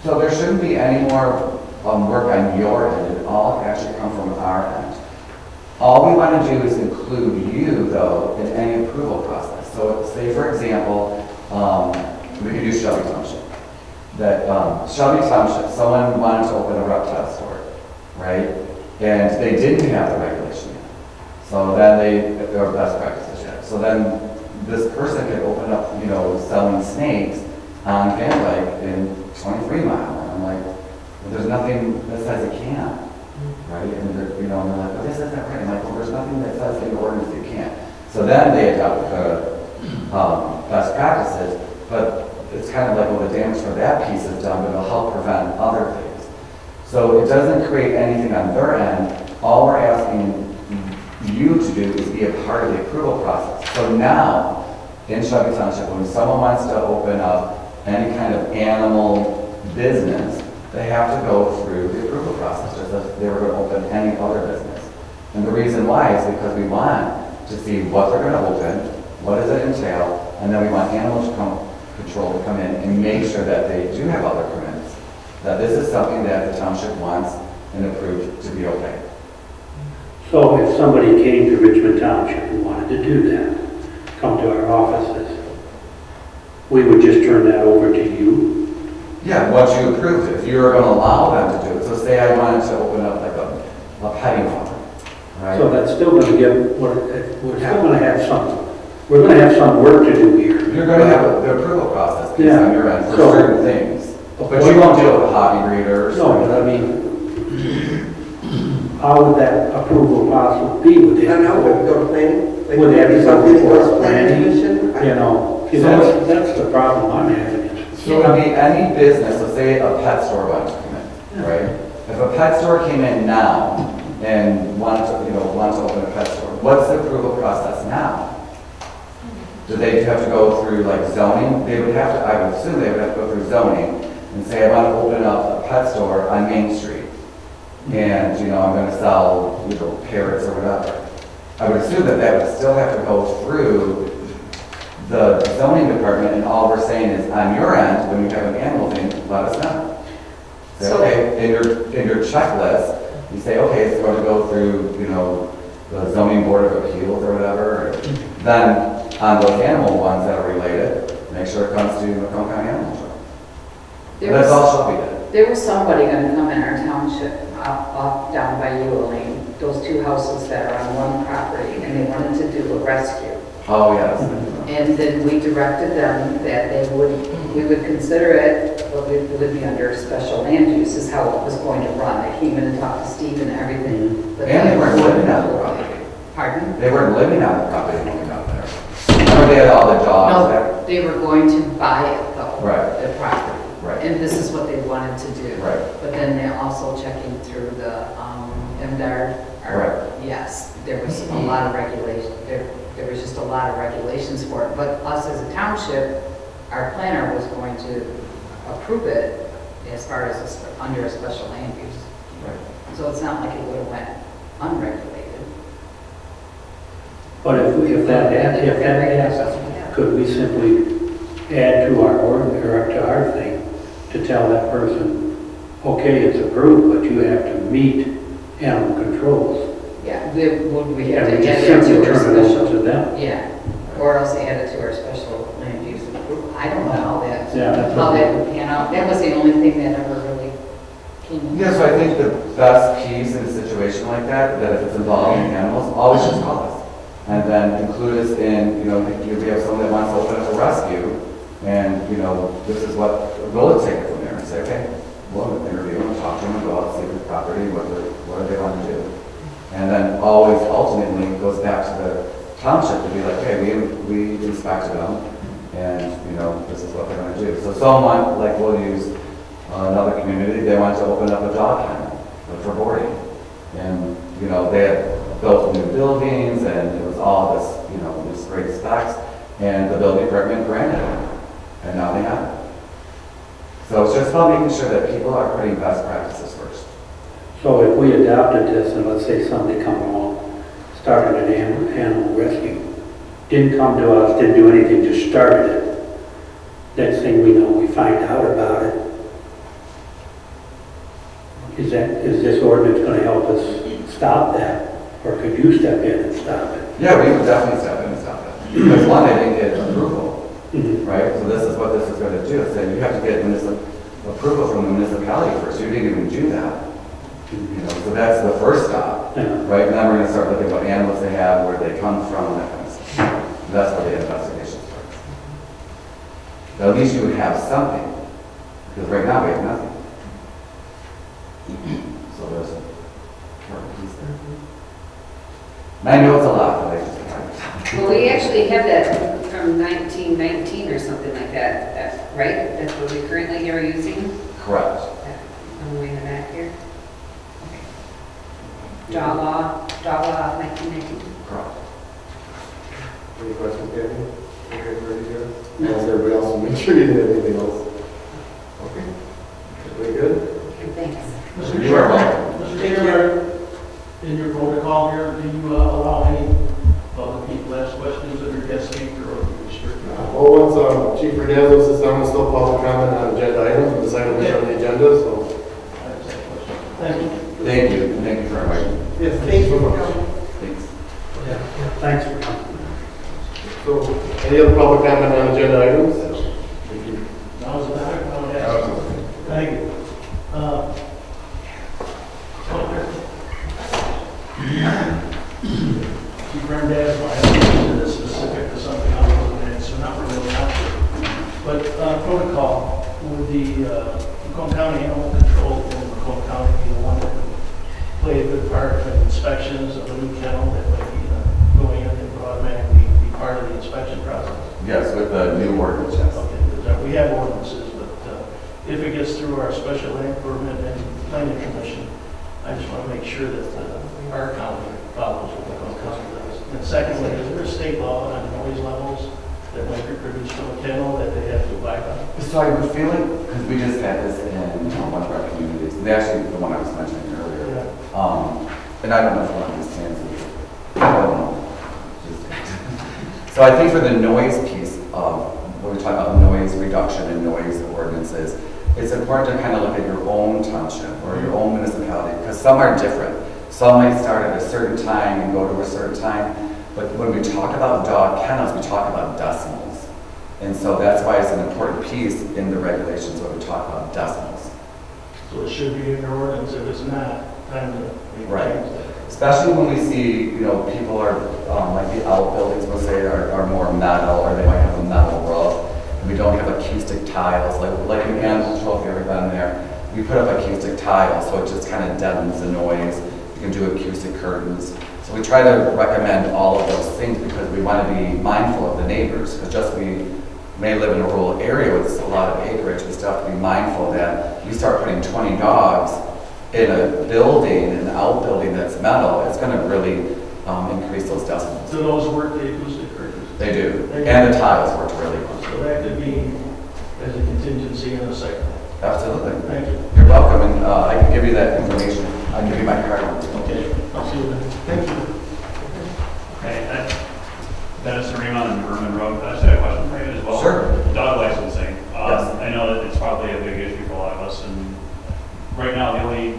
So there shouldn't be any more work on your end. It all actually come from our end. All we want to do is include you, though, in any approval process. So say, for example, we could do Shelby Township. that Shelby Township, someone wanted to open a reptile store, right? And they didn't have the regulation yet. So then or best practices yet. So then this person could open up, selling snakes on Van Dyke in 23 Mile. And I'm like, well, there's nothing that says it can't, right? And they're, and they're like, well, this isn't right. I'm like, well, there's nothing that says in the ordinance you can't. So then they adopted the best practices, but it's kind of like, well, the damage for that piece is done, but it'll help prevent other things. So it doesn't create anything on their end. All we're asking you to do is be a part of the approval process. So now, in Shelby Township, when someone wants to open up any kind of animal business, they have to go through the approval process, just as they were going to open any other business. And the reason why is because we want to see what they're going to open, what does it entail, and then we want animal control to come in and make sure that they do have other permits, that this is something that the township wants and approved to be okay. So if somebody came to Richmond Township and wanted to do that, come to our offices, we would just turn that over to you? Yeah, once you approved it, if you were going to allow them to do it. So say I wanted to open up like a petting farm, right? So that's still going to give, we're still going to have we're going to have some work to do here. You're going to have the approval process piece Yeah. on your end for So- certain things. But you won't deal with hobby breeders. No, but I mean, how would that approval process be? Would I don't know, would it go to planning? Like, Would that be something that goes to before planning planning? commission? See, that's the problem I'm having. So it would be any business, let's say a pet store wanted to come in, right? If a pet store came in now and wanted to open a pet store, what's the approval process now? Do they have to go through like zoning? They would have to, I would assume they would have to go through zoning and say, I want to open up a pet store on Main Street. And, I'm going to sell, parrots or whatever. I would assume that would still have to go through the zoning department, and all we're saying is, on your end, when you have an animal thing, let us know. Say, So- okay, in your checklist, you say, okay, it's going to go through, the zoning board of appeals or whatever. Then, on those animal ones that are related, make sure it comes to Macomb County Animal Control. That's all Shelby did. There was somebody gonna come in our township, off down by you, Elaine, those two houses that are on one property, and they wanted to do a rescue. Oh, yes. And then we directed them that we would consider it, but it would be under special land use is how it was going to run. I came in and talked to Steve and everything. But And they weren't living on the property. Pardon? They weren't living on the property when we got there. Remember they had all the dogs there? No, they were going to buy it though. Right. The property. Right. And this is what they wanted to do. Right. But then they're also checking through the MDR. Right. Yes, there was a lot of regulation, there was just a lot of regulations for it. But us as a township, our planner was going to approve it as far as under a special land use. Right. So it's not like it would have went unregulated. But if that happens, could we simply add to our ordinance, or up to our thing, to tell that person, okay, it's approved, but you have to meet animal controls? Yeah, we have And to we just add it simply to our turn it over special. to them? Yeah, or else add it to our special land use approval. I don't know how that, Yeah, that's how what- that would pan out. That was the only thing that ever really came in. Yeah, so I think the best piece in a situation like that if it's involving animals, always just call us. And then include us in, if we have someone that wants to open up a rescue, and, this is what, we'll take it from there and say, okay, we'll interview them, talk to them, go out, see the property, what do they want to do? And then always ultimately it goes back to the township to be like, hey, we inspected them, and, this is what they're going to do. So someone, like we'll use another community, they wanted to open up a dog kennel for boarding. And, they had built new buildings, and it was all this, this great specs, and the building department granted it, and now they have it. So it's just about making sure that people are putting best practices first. So if we adopted this, and let's say somebody come along, started an animal rescue, didn't come to us, didn't do anything, just started it. Next thing we know, we find out about it. Is this ordinance going to help us stop that? Or could you step in and stop it? Yeah, we would definitely step in and stop it. Because one, they didn't get approval, Mhm. right? So this is what this is going to do. So you have to get approval from the municipality first. You didn't even do that. You know, so that's the first stop. Yeah. Right now, we're gonna start looking at what animals they have, where they come from, that kind of stuff. That's where the investigation starts. But at least you would have something, because right now we have nothing. So there's a short piece there. And I know it's a lot, but I just. Well, we actually have that from 1919 or something like that, right? That's what we currently are using? Correct. On the way in the back here? Dog law of 1919. Correct. Any questions, Gabby? Okay, ready to go? Ask everybody else to make sure you didn't have anything else. Okay. Very good. Okay, thanks. Mr. You are Chairman, welcome. Mr. Chairman, in your protocol here, do you allow any of the people to ask questions of your guest speaker or do you restrict them? Well, once Chief Rendazzo sits down, we'll still public comment on agenda items, and decide what's on the agenda, so. I have that question. Thank you. Thank you. Thank you for inviting me. Yes, thank you. Thanks. Yeah, thanks for coming. So, any other public comment on agenda items? Now is the time. Now it has. Thank you. Chief Rendazzo, I have to get this specific to something else, and so not really answer. But protocol, would the Macomb County Animal Control and Macomb County be the one that would play a good part in inspections of a new kennel that might be going in and automatically be part of the inspection process? Yes, with the new ordinance, yes. Okay, because we have ordinances, but if it gets through our special land permit and planning commission, I just want to make sure that our county follows what Macomb County does. And secondly, is there a state law on noise levels that might be produced from a kennel that they have to abide by? So I have a feeling, because we just had this in one of our communities, and actually the one I was mentioning earlier. And I don't know if one of these stands, I don't know. So I think for the noise piece, when we talk about noise reduction and noise ordinances, it's important to kind of look at your own township or your own municipality, because some are different. Some might start at a certain time and go to a certain time, but when we talk about dog kennels, we talk about decimals. And so that's why it's an important piece in the regulations when we talk about decimals. So it should be in your ordinance. If it's not, time to change Right. that. Especially when we see, people are, like the outbuildings, we'll say, are more metal, or they might have a metal roof, and we don't have acoustic tiles, like in animal control, if you've ever been there, we put up acoustic tiles, so it just kind of deadens the noise. You can do acoustic curtains. So we try to recommend all of those things because we want to be mindful of the neighbors, because we may live in a rural area with a lot of acreage, we still have to be mindful that you start putting 20 dogs in a building, an outbuilding that's metal, it's going to really increase those decibels. Do those work, the acoustic curtains? They do, and the tiles worked really well. So that could be as a contingency in a second. Absolutely. Thank you. You're welcome, and I can give you that information. I can give you my card. Okay, I'll see you then. Thank you. Okay, Dennis Serema on Vernon Road. I just had a question for you as well. Sure. Dog licensing. Yes. I know that it's probably a big issue for a lot of us, and right now the only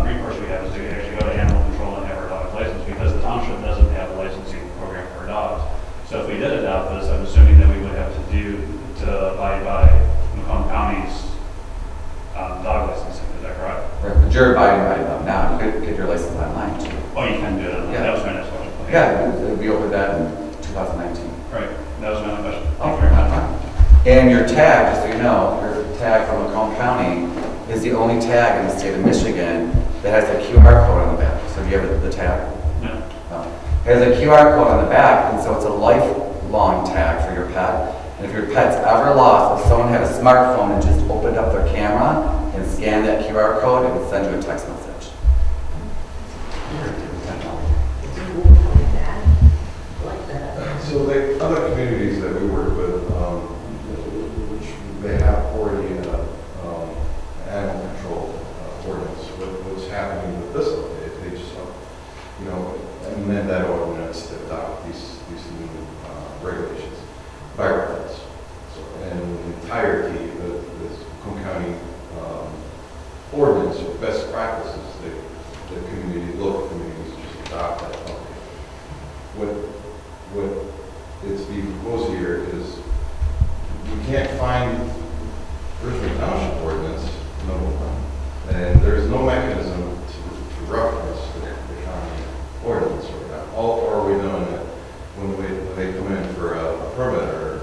recourse we have is to actually go to animal control and have our dog licensed, because the township doesn't have a licensing program for dogs. So if we did adopt this, I'm assuming that we would have to abide by Macomb County's dog licensing. Is that correct? Right, but you're abiding by them now. You could get your license online too. Oh, you can do it. Yeah. That was my next question. Okay. Yeah, we opened that in 2019. Right. That was my only question. Oh, Thank you very much. And your tag, just so you know, your tag from Macomb County is the only tag in the state of Michigan that has a QR code on the back. So do you have the tag? No. No. It has a QR code on the back, and so it's a lifelong tag for your pet. And if your pet's ever lost, if someone had a smartphone and just opened up their camera and scanned that QR code, it would send you a text message. So the other communities that we work with, they have already animal control ordinance. What's happening with this, they just, amend that ordinance to adopt these new regulations by reference. So in entirety, this Macomb County ordinance or best practices, the community, local communities just adopt that. What it's being proposed here is you can't find Richmond Township ordinance and there's no mechanism to reference the county ordinance right now. Or are we doing it when they come in for a permit or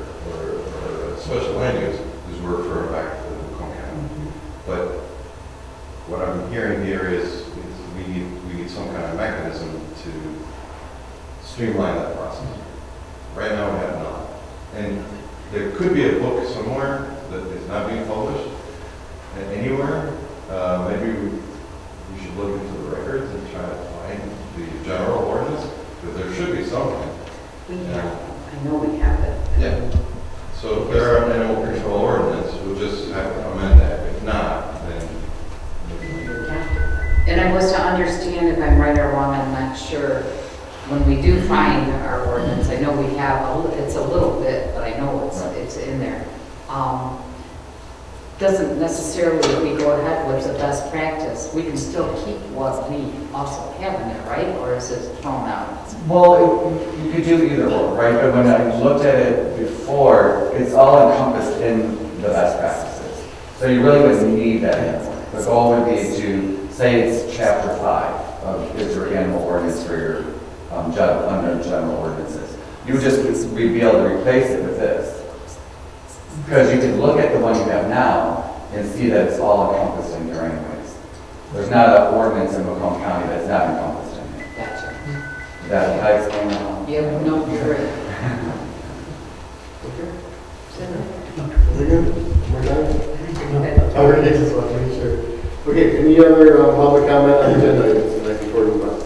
a special land use, is we're referring back to the Macomb County. But what I'm hearing here is we need some kind of mechanism to streamline that process. Right now, we have none. And there could be a book somewhere that is not being published anywhere. Maybe we should look into the records and try to find the general ordinance, because there should be something. We have, I know we have it. Yeah. So if there are an animal control ordinance, we'll just have to amend that. If not, then And I was to understand if I'm right or wrong, I'm not sure. When we do find our ordinance, I know we have, it's a little bit, but I know it's in there. Doesn't necessarily, if we go ahead with the best practice, we can still keep what we also have in there, right? Or is it thrown out? Well, you could do either or, right? But when I looked at it before, it's all encompassed in the best practices. So you really wouldn't need that anymore. The goal would be to say it's chapter 5 of is your animal ordinance for your under general ordinances. You would just we'd be able to replace it with this. Because you can look at the one you have now and see that it's all encompassed in here anyways. There's not an ordinance in Macomb County that's not encompassed in here. Gotcha. Is that how it's going on? Yeah, no, you're right. We're good? We're done? Our cases left, make sure. Okay, any other public comment on agenda items tonight before we move on?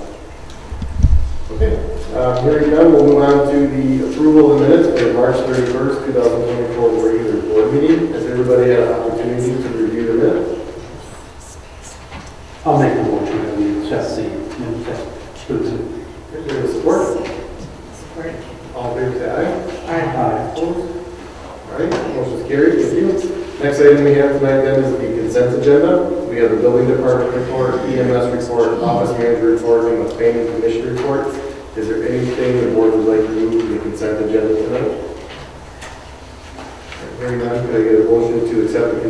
Okay, hearing none, we'll move on to the approval of the minutes for the March 31st, 2024 regular board meeting. Has everybody had an opportunity to review the minutes? I'll make a motion that we accept the minutes as presented. Is there a support? Support. All in favor, say aye. Aye. Opposed? All right, motion's carried. Thank you. Next item we have tonight then is the consent agenda. We have the building department report, EMS report, office manager report, and the planning commission report. Is there anything the board would like to move to the consent agenda tonight? Hearing none, could I get a motion to accept the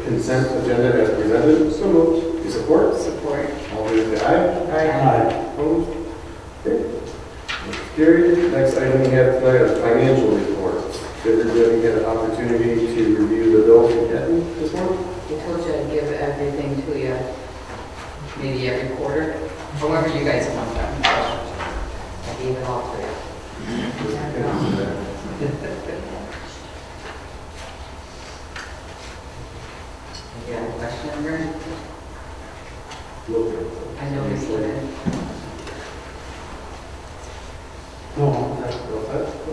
consent agenda as presented? So moved. You support? Support. All in favor, say aye. Aye. Opposed? Okay. Motion's carried. Next item we have tonight is financial reports. Did everybody get an opportunity to review the bills from Kathy this morning? I told you I'd give everything to you, maybe every quarter, however you guys want that. I gave it all to you. You got a question, Vern? I know he's looking. No, that's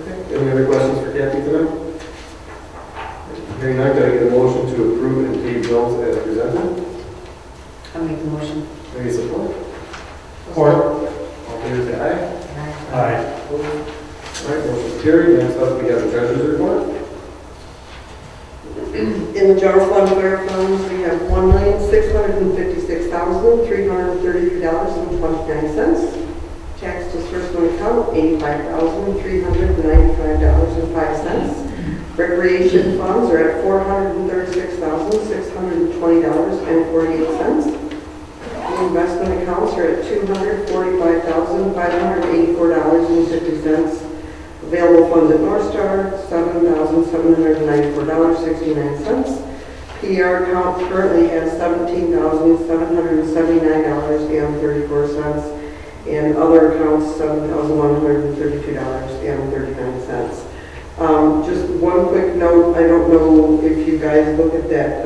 Okay. Any other questions for Kathy tonight? Hearing none, can I get a motion to approve and pay bills as presented? I'll make the motion. Any support? Support. All in favor, say aye. Aye. All right, motion's carried. Next up, we have the treasurer's report. In the general fund fire funds, we have $1,656,333.29. Tax disbursement account, $85,395.05. Recreation funds are at $436,620.48. The investment accounts are at $245,584.50. Available funds at North Star, $7,794.69. PR account currently has $17,779.34. And other accounts, $7,132.39. Just one quick note, I don't know if you guys look at that,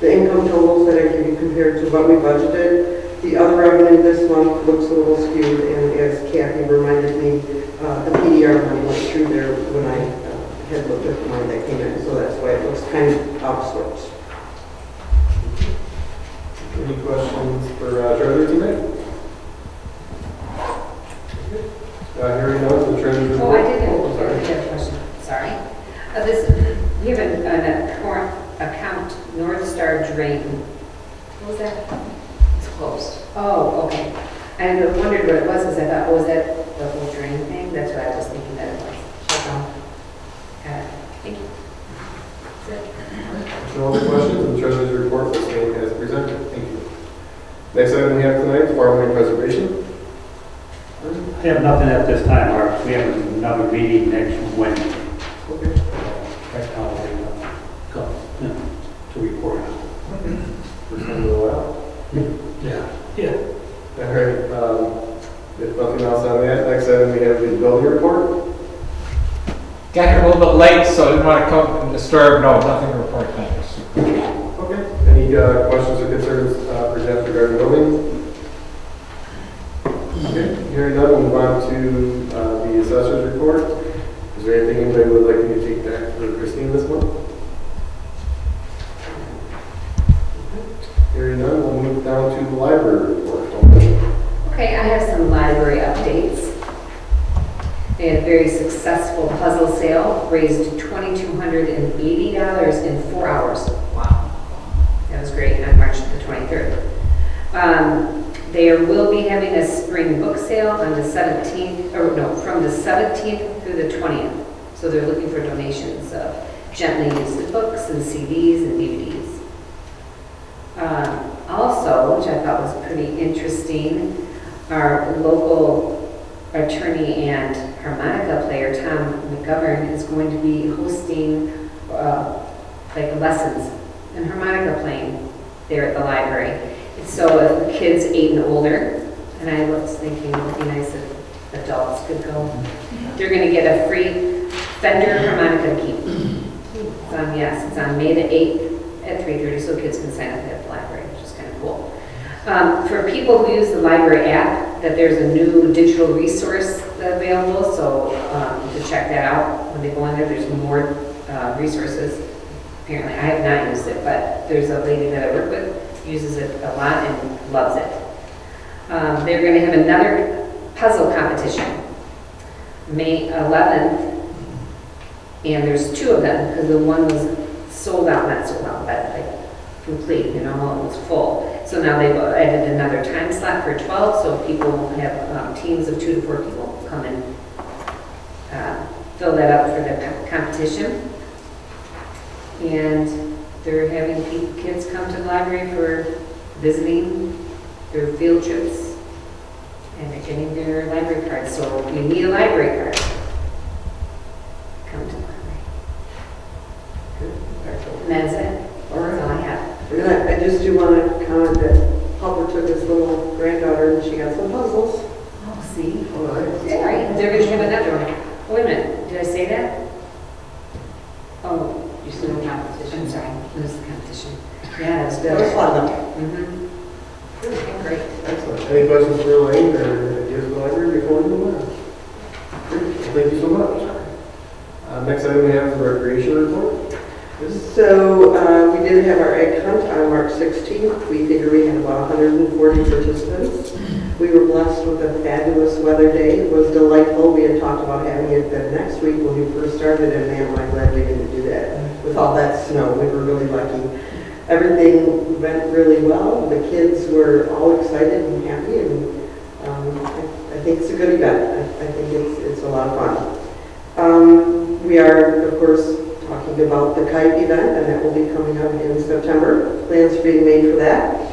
the income totals that I give you compared to what we budgeted. The other revenue this month looks a little skewed, and as Kathy reminded me, the PDR money went through there when I had looked at the money that came in, so that's why it looks kind of out of sorts. Any questions for treasurer tonight? Hearing none, the treasurer's report. Oh, I did have Oh, sorry. a question, sorry. We have an account, North Star Drain. What was that? It's closed. Oh, okay. I wondered what it was, because I thought, oh, was that the whole drain thing? That's what I was thinking that it was. Shut down. Got it. Thank you. That's it. No other questions, and the treasurer's report will stand as presented. Thank you. Next item we have tonight is farmland preservation. I have nothing at this time, Art. We have another meeting next Wednesday. Okay. Right now, we go, to report on. We're going to go out. Yeah. Yeah. All right, if nothing else on that, next item we have the building report. Got here a little bit late, so I didn't want to come and disturb. No, nothing to report, thanks. Okay. Any questions or concerns for Jeff regarding building? Okay, hearing none, we'll move on to the assessor's report. Is there anything anybody would like me to take back for Christine this month? Hearing none, we'll move down to the library report. Okay, I have some library updates. They had a very successful puzzle sale, raised $2,280 in 4 hours. Wow. That was great, on March the 23rd. They will be having a spring book sale on the 17th, or no, from the 17th through the 20th. So they're looking for donations of gently used books and CDs and DVDs. Also, which I thought was pretty interesting, our local attorney and harmonica player, Tom McGovern, is going to be hosting like lessons in harmonica playing there at the library. So if the kids 8 and older, and I was thinking it would be nice if adults could go, they're going to get a free Fender harmonica to keep. Yes, it's on May the 8th at 3:30, so kids can sign up at the library, which is kind of cool. For people who use the library app, that there's a new digital resource available, so to check that out when they go in there, there's more resources. Apparently, I have not used it, but there's a lady that I work with uses it a lot and loves it. They're going to have another puzzle competition, May 11th, and there's 2 of them because the one was sold out, not sold out, but like complete, you know, it was full. So now they've added another time slot for 12, so people have teams of 2 to 4 people come and fill that up for the competition. And they're having kids come to the library for visiting, their field trips, and they're getting their library cards. So if you need a library card, come to the library. And that's it. All right. That's all I have. And I just do want to comment that Papa took his little granddaughter and she got some puzzles. Oh, see? All right. All right, they're going to have another one. Oh, wait a minute, did I say that? Oh, You still in competition? I'm sorry, it was the competition. Yeah, it was That was good. fun though. Mm-hmm. Okay, great. Excellent. Any questions for Elaine or ideas for the library before we move on? Great. Well, thank you so much. Next item we have the recreation report. So we did have our egg hunt on March 16th. We figured we had about 140 participants. We were blessed with a fabulous weather day. It was delightful. We had talked about having it the next week when we first started, and man, am I glad we didn't do that. With all that snow, we were really lucky. Everything went really well. The kids were all excited and happy, and I think it's a good event. I think it's a lot of fun. We are, of course, talking about the kite event, and that will be coming up in September. Plans are being made for that.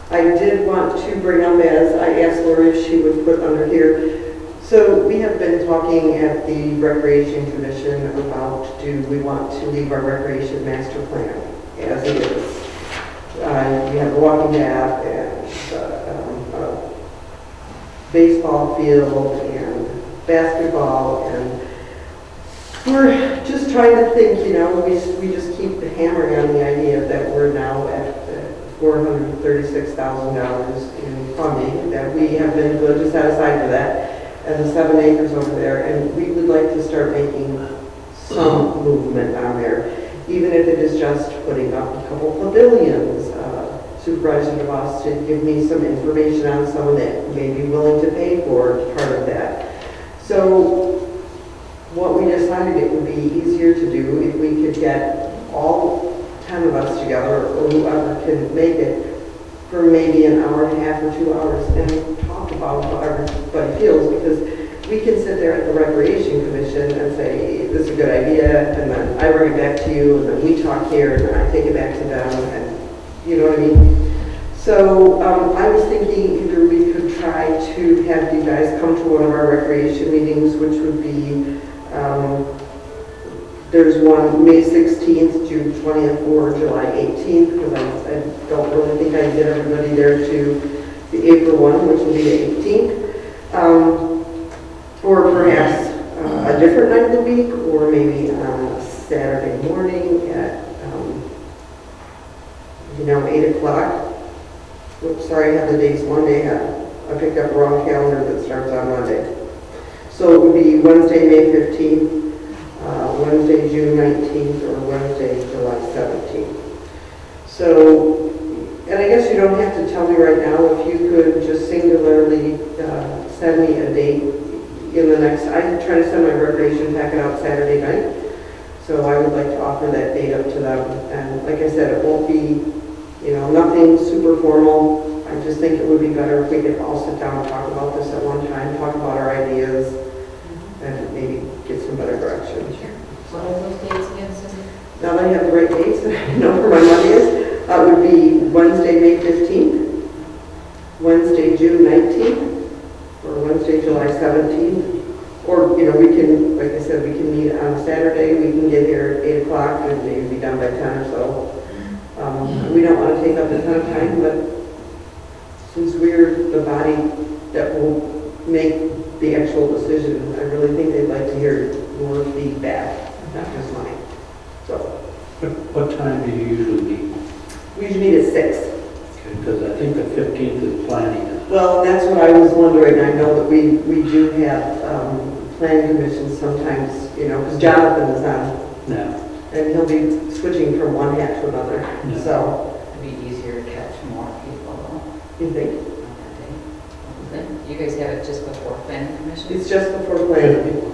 I did want to bring up, as I asked Lori if she would put under here, so we have been talking at the Recreation Commission about, do we want to leave our recreation master plan as it is? We have a walking path and a baseball field and basketball, and we're just trying to think, you know, we just keep hammering on the idea that we're now at $436,000 in funding, that we have been good to set aside for that, and the 7 acres over there, and we would like to start making some movement down there, even if it is just putting up a couple pavilions. Supervisor DeVos did give me some information on someone that may be willing to pay for part of that. So what we decided, it would be easier to do if we could get all 10 of us together, or whoever can make it, for maybe an hour and a half or 2 hours, and talk about how everybody feels, because we can sit there at the Recreation Commission and say, this is a good idea, and then I bring it back to you, and then we talk here, and then I take it back to them, and you know what I mean? So I was thinking either we could try to have you guys come to one of our recreation meetings, which would be, there's one May 16th, June 20th, or July 18th, because I don't really think I can get everybody there to the April one, which will be the 18th. Or perhaps a different night of the week, or maybe on a Saturday morning at, 8 o'clock. Oops, sorry, I have the dates Monday. I picked up the wrong calendar that starts on Monday. So it would be Wednesday, May 15th, Wednesday, June 19th, or Wednesday, July 17th. So, and I guess you don't have to tell me right now, if you could just singularly send me a date in the next, I try to send my recreation packet out Saturday night. So I would like to offer that date up to them. And like I said, it won't be, nothing super formal. I just think it would be better if we could all sit down and talk about this at one time, talk about our ideas, and maybe get some better direction. What are those dates again, Cindy? Now that I have the right dates, I know where my money is. It would be Wednesday, May 15th, Wednesday, June 19th, or Wednesday, July 17th. Or, we can, like I said, we can meet on Saturday. We can get here at 8 o'clock and maybe be done by 10 or so. We don't want to take up a ton of time, but since we're the body that will make the actual decision, I really think they'd like to hear more feedback, not just mine. So, What time do you usually meet? we usually meet at 6. Because I think the 15th is planning. Well, that's what I was wondering. I know that we do have planning commissions sometimes, because Jonathan is on, Now, and he'll be switching from one hat to another. Yeah. So, It'd be easier to catch more people though. you think? On that day. You guys have it just before planning commission? It's just before planning.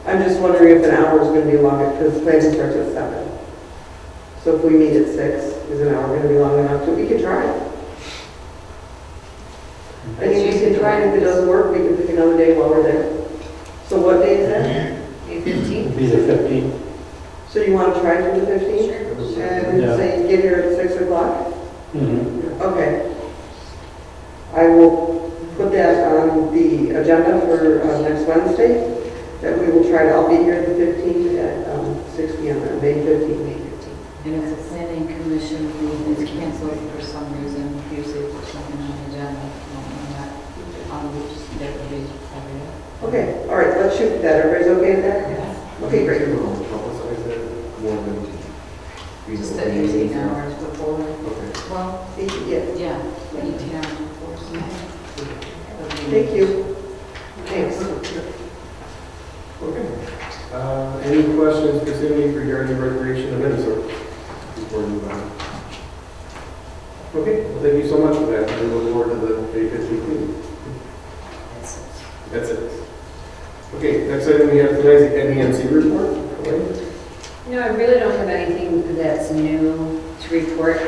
I'm just wondering if an hour is going to be longer, because planning starts at 7. So if we meet at 6, is an hour going to be long enough? We could try. I mean, we can try, and if it doesn't work, we can pick another day while we're there. So what day is that? May 15th? be the 15th. So you want to try for the 15th? And Yeah. say get here at 6 o'clock? Mm-hmm. Okay. I will put that on the agenda for next Wednesday, that we will try to, I'll be here at the 15th at 6 p.m. on May 15th. And if the planning commission meeting is canceled for some reason, usually for something on the agenda, that would be every day. Okay, all right, let's shoot for that. Everybody's okay with that? Okay, great. More than. Just the 18 hours before. Okay. Well, Yeah, yeah, 18 hours before. thank you. Thanks. Okay. Any questions for Cindy regarding recreation of any sort before we move on? Okay, well, thank you so much for that. We look forward to the May 15th meeting. That's it. Okay, next item we have tonight is the NEMC report. Elaine? No, I really don't have anything that's new to report.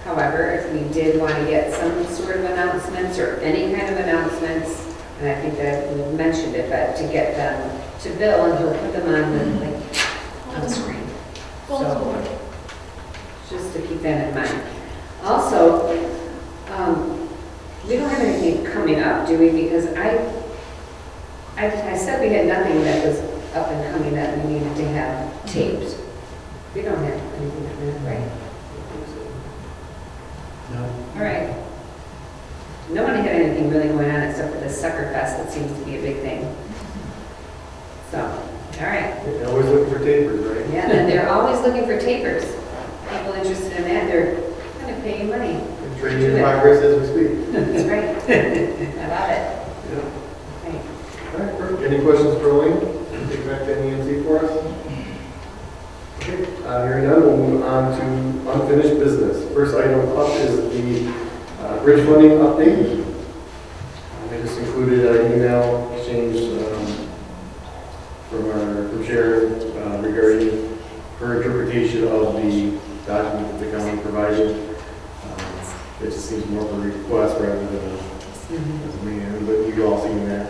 However, if we did want to get some sort of announcements or any kind of announcements, and I think that we mentioned it, but to get them to Bill and he'll put them on the screen. So, just to keep that in mind. Also, we don't have anything coming up, do we? Because I said we had nothing that was up and coming that we needed to have taped. We don't have anything coming up, right? No. All right. No one had anything really going on except for the Sucker Fest that seems to be a big thing. So, all right. You're always looking for tapers, right? Yeah, and they're always looking for tapers. People interested in that, they're going to pay you money. Training in progress as we speak. That's right. I love it. Yeah. Right. All right, perfect. Any questions for Elaine? Take back to NEMC for us? Okay, hearing none, we'll move on to unfinished business. First item up is the bridge funding update. I just included an email exchange from Sharon regarding her interpretation of the document that the county provided. It just seems more of a request rather than a demand, but you've all seen that.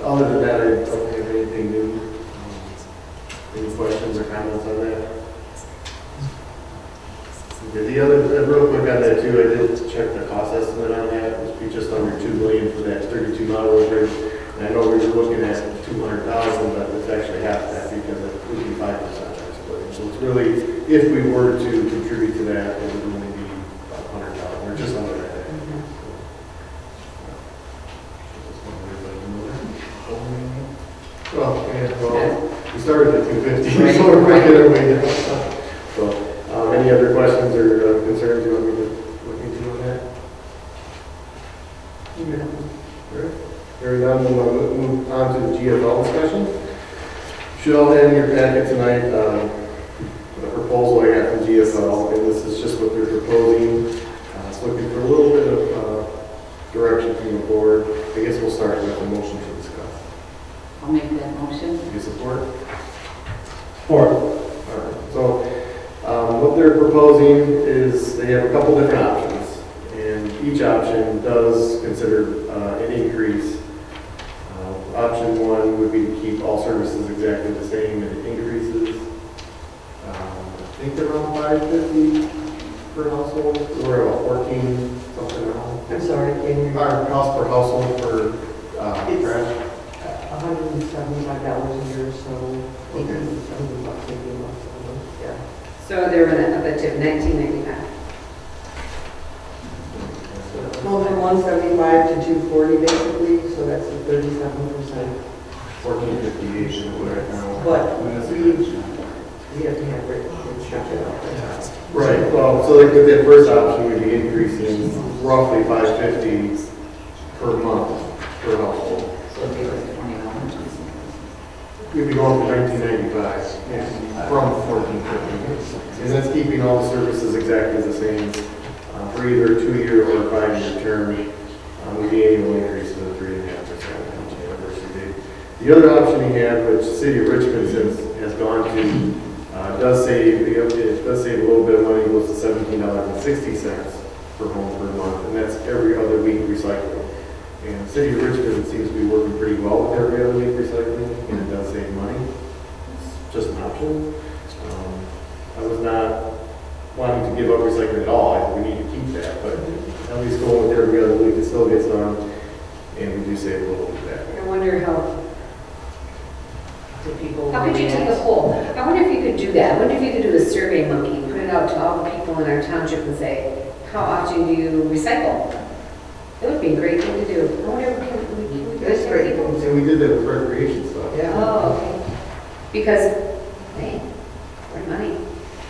Other than that, I don't have anything new. Any questions or comments on that? Okay, the other, real quick on that too, I did check the cost if we were to contribute to that, it would only be about 100,000, or just under that. Well, we started at 250, so we're making our way down. So, any other questions or concerns you want me to look into on that? Alright. Hearing none, we'll move on to the GFL discussion. Should all have in your packet tonight, a proposal I got from GFL, and this is just what they're proposing. It's looking for a little bit of direction from the board. I guess we'll start with a motion to discuss. I'll make that motion. Do you support? Or, Alright, so what they're proposing is they have a couple different options, and each option does consider an increase. Option one would be to keep all services exactly the same, and it increases. I think they're around $550 per household, we're about 14 something now. I'm sorry, can you? Our cost per household for It's trash. $175 a year, so $18, $70 a month, yeah. So they're in a budget of 1995. Well, from 175 to 240 basically, so that's a 37%. 1458 is what right now. But we have to have it, check it out. Right, well, so like with that first option, we'd be increasing roughly $550 per month per household. So it'd be like 21. We'd be going from 1995 from 1450. And that's keeping all the services exactly the same for either a 2-year or a 5-year term with the annual increase of 3.5% each anniversary date. The other option we have, which the city of Richmond has gone to, does save a little bit of money, goes to $17.60 per home per month, and that's every other week recycling. And the city of Richmond seems to be working pretty well with every other week recycling, and it does save money. It's just an option. I was not wanting to give up recycling at all. I think we need to keep that, but at least going with every other week, it still gets done, and we do save a little bit back. I wonder how How could you take a poll? I wonder if you could do that. I wonder if you could do a survey monkey, put it out to all the people in our township and say, how often do you recycle? It would be a great thing to do. I wonder if we can. That's great. And we did that with recreation stuff. Yeah. Oh, okay. Because, hey, what money.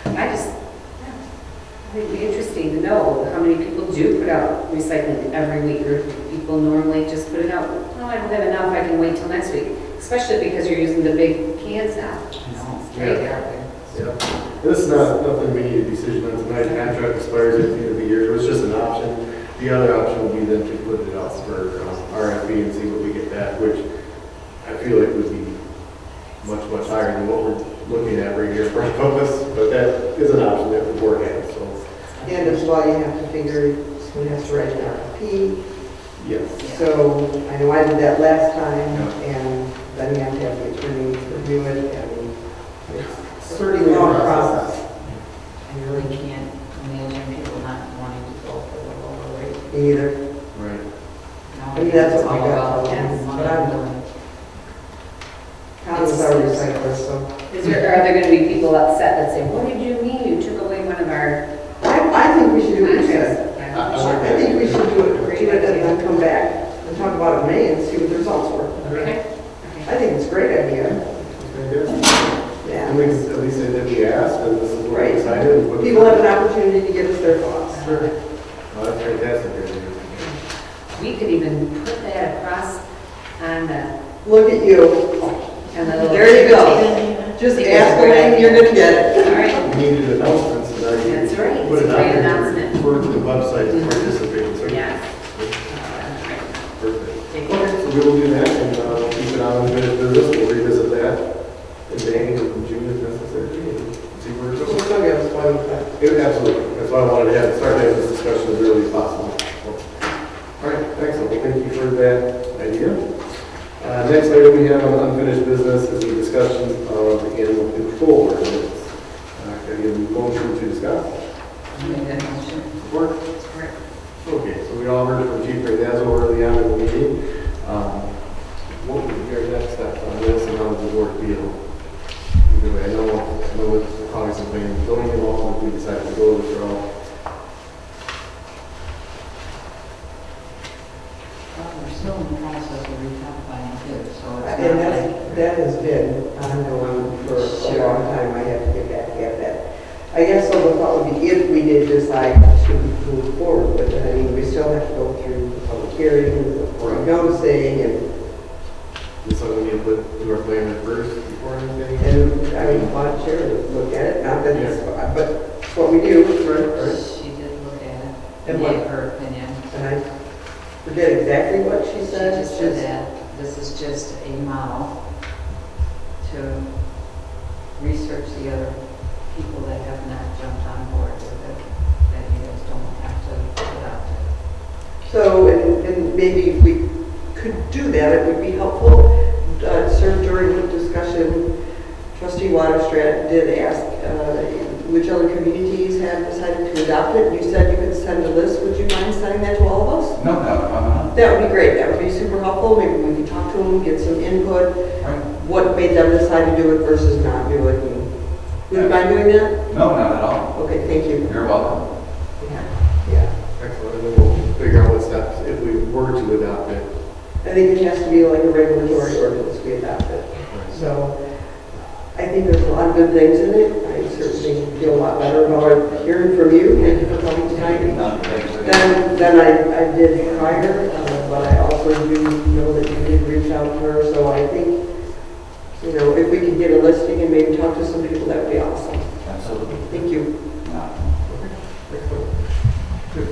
I think it'd be interesting to know how many people do put out recycling every week, or do people normally just put it out, oh, I don't have enough, I can wait till next week. Especially because you're using the big cans now. No, it's Yeah. great out there. Yeah. This is nothing we need a decision on tonight. The contract expires at the end of the year. It was just an option. The other option would be then to put it out for RFP and see what we get back, which I feel like would be much, much higher than what we're looking at right here in front of us. But that is an option that the board has, so. And as well, you have to figure, someone has to write an RFP. Yes. So I know I did that last time, and then you have to have the attorney review it, and it's a pretty long process. I really can't imagine people not wanting to go for the lower rate. Either. Right. No, I mean, that's it's what all we got about to getting do. money But I'm- going. Tom is our recycler, so. Are there going to be people upset that say, what did you mean you took away one of our I think we should do what you said. contracts? I think we should do it and then come back and talk about it in May and see what the results were. Okay. I think it's a great idea. And Yeah. we can at least say that we asked, and this is what we Right. decided. and what- People have an opportunity to give us their thoughts. Sure. Well, that's fantastic. We could even put that across on the, Look at you. little. There you go. Just ask for it and you're gonna get it. All right. We needed announcements, and I That's right. put it It's a out great there, announcement. refer to the website to participate. So Yeah. perfect. Okay, so we will do that, and we'll keep it on the minute business. We'll revisit that in May or June if necessary, and see where it So goes. we're gonna get us one with that. Absolutely. That's why I wanted to start having this discussion as early as possible. All right, excellent. Well, thank you for that idea. Next item we have on unfinished business is the discussion of the animal control ordinance. Can I get a motion to discuss? I'll make that motion. Support? Okay, so we all heard from Chief Randazzo early on in the meeting. What would be our next steps on this, and how does the board feel? Either way, I know there's probably some planning and zoning development if we decide to go this route. We're still in the process of recalculating too, so it's And not like. that has been ongoing for a long time, I have to get back at that. I guess so the thought would be if we did decide to move forward with it, I mean, we still have to go through the public hearings, the public noticing, and This is something we need to put to our planner first before anything. I mean, want Chair to look at it, not that it's, but it's what we do, right? She did look at it And and what- gave her opinion. And I forget exactly what she She said. just said that this is just a model to research the other people that have not jumped on board with it, that you guys don't have to adopt it. So, and maybe if we could do that, it would be helpful. Sir, during the discussion, Trustee Waterstrat did ask which other communities have decided to adopt it. You said you could send a list. Would you mind sending that to all of us? No, no. That would be great. That would be super helpful. Maybe we could talk to them, get some input. What made them decide to do it versus not do it? And would you mind doing that? No, not at all. Okay, thank you. You're welcome. Yeah. Excellent, and then we'll figure out what steps, if we were to adopt it. I think it has to be like a regulatory ordinance we adopt it. So I think there's a lot of good things in it. I certainly feel a lot better about it hearing from you. Thank you for coming tonight. Than I did prior, but I also do know that you did reach out to her. So I think, you know, if we could get a listing and maybe talk to some people, that would be awesome. Absolutely. Thank you. No. Excellent. Good.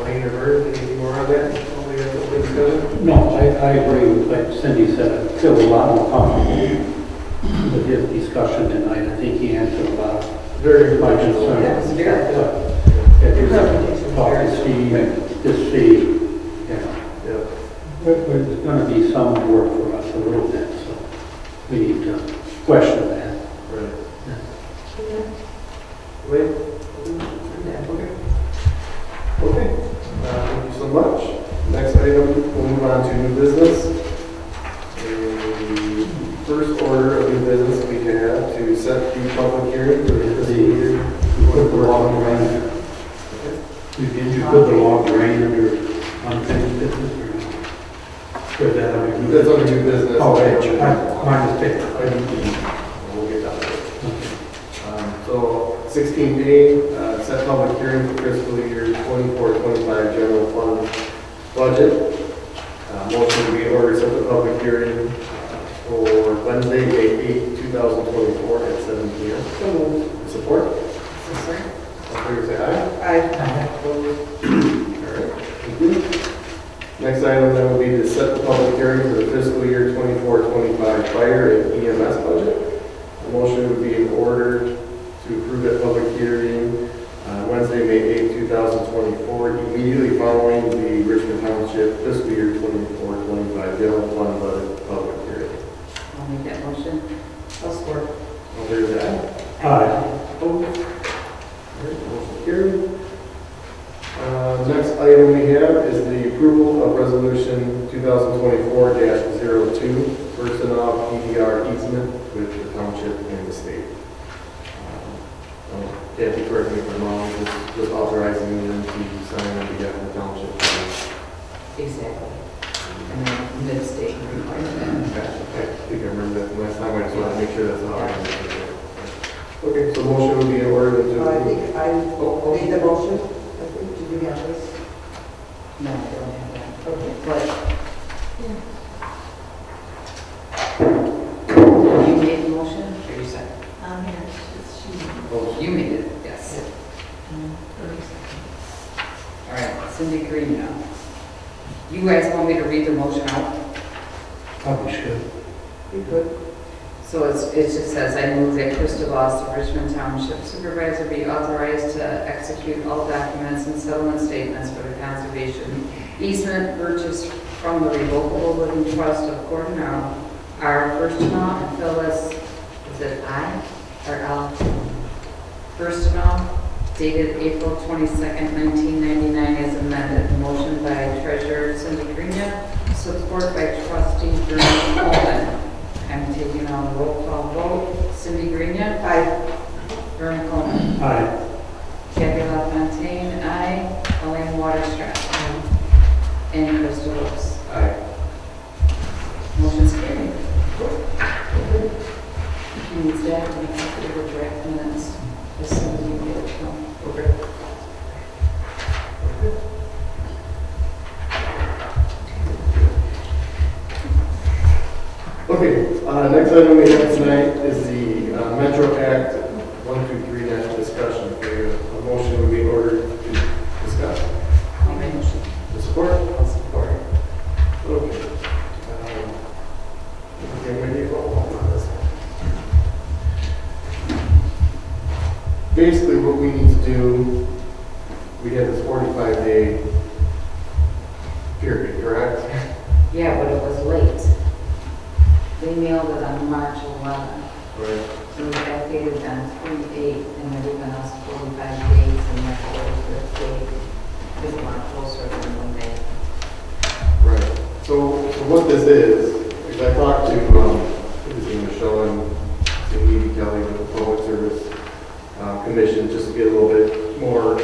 Wayne or Bert, anything more on that? Hopefully that's what we discussed. No, I agree with what Cindy said. I feel a lot more comfortable with his discussion tonight. I think he answered a lot of Very my professional. concerns. That was very good. If Your you presentation was talk very to good. Steve and just see, you know, Yeah. there's going to be some work for us a little bit, so we need to question that. Right. Wayne? Okay. Okay, thank you so much. Next item, we'll move on to new business. The first order of new business we have to set the public hearing for the fiscal year. Put the long range. Did you put the long range under unfinished business or not? Or is that under new? That's under new business. Oh, okay. My mistake. Item D. We'll get down to it. So 16B, set public hearing for fiscal year 24-25 general fund budget. Motion to be in order to set the public hearing for Wednesday, May 8, 2024 at 7 p.m. So moved. Support? Sorry? All in favor, say aye. Aye. All right, thank you. Next item then would be to set the public hearing for the fiscal year 24-25 fire and EMS budget. The motion would be in order to approve that public hearing Wednesday, May 8, 2024, immediately following the Richmond Township fiscal year 24-25 general fund budget public hearing. I'll make that motion. I'll support. All in favor, say aye. Aye. Opposed? All right, motion carried. Next item we have is the approval of resolution 2024-02, personnel PDR easement with the township and the state. Kathy, correct me if I'm wrong, just authorizing them to sign on behalf of the township. Exactly. And then mid-state requirement. Okay, I think I remember that from last time, I just wanted to make sure that's how I understood it. Okay, so motion would be in order to. I think I made the motion. I think, did you have this? No, I don't have that. Okay. But you made the motion, or you said? Oh, You made it, yes. All right, Cindy Green now. You guys want me to read the motion out? Probably should. You could. So it just says, I move that Krista Voss, the Richmond Township Supervisor, be authorized to execute all documents and settlement statements for the conservation easement purchased from the revocable living trust of Cornell, our first amount, and Phyllis, is it I or L? First amount, dated April 22nd, 1999, as amended. Motion by Treasurer Cindy Green, support by Trustee Jerome Coleman. I'm taking on roll call vote. Cindy Green? Aye. and Chris Delores. Aye. Motion's carried. Means that we have to do a draft minutes as soon as you get it. Okay. Okay, next item we have tonight is the Metro Act 123 national discussion. A motion would be in order to discuss. I'll make a motion. The support? I'll support. Okay. Okay, we need roll call on this. Basically, what we need to do, we have this 45-day period, correct? Yeah, but it was late. They mailed it on March 11th. Right. So we backdated on 3/8, and they're giving us 45 days, and that's the date is a lot closer than when they. Right. So what this is I talked to, his name is Sean, Lee Kelly, with the Public Service Commission, just to get a little bit more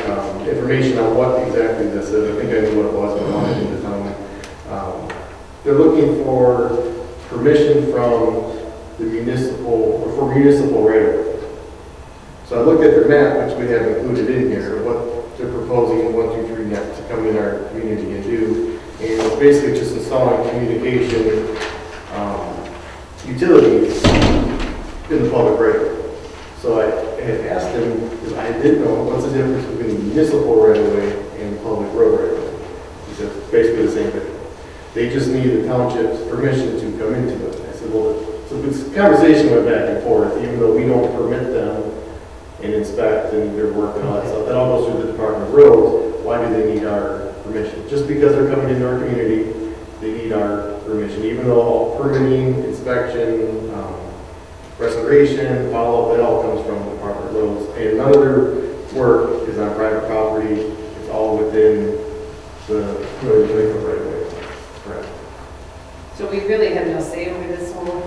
information on what exactly this is. I think I knew what it was, but I wanted to tell me. They're looking for permission from the municipal, or for municipal right-of-way. So I looked at their map, which we have included in here, what they're proposing 123 net to come in our community and do. And it's basically just installing communication utilities in the public right-of-way. So I had asked him, because I didn't know, what's the difference between the municipal right-of-way and the public road right-of-way? He said, basically the same thing. They just need the township's permission to come into it. I said, well, so this conversation went back and forth, even though we don't permit them and inspect and their work and all that stuff. That all goes through the Department of Roads. Why do they need our permission? Just because they're coming into our community, they need our permission, even though all permitting, inspection, restoration, follow-up, it all comes from the Department of Roads. And none of their work is on private property. It's all within the right of way. Correct. So we really have no say over this whole,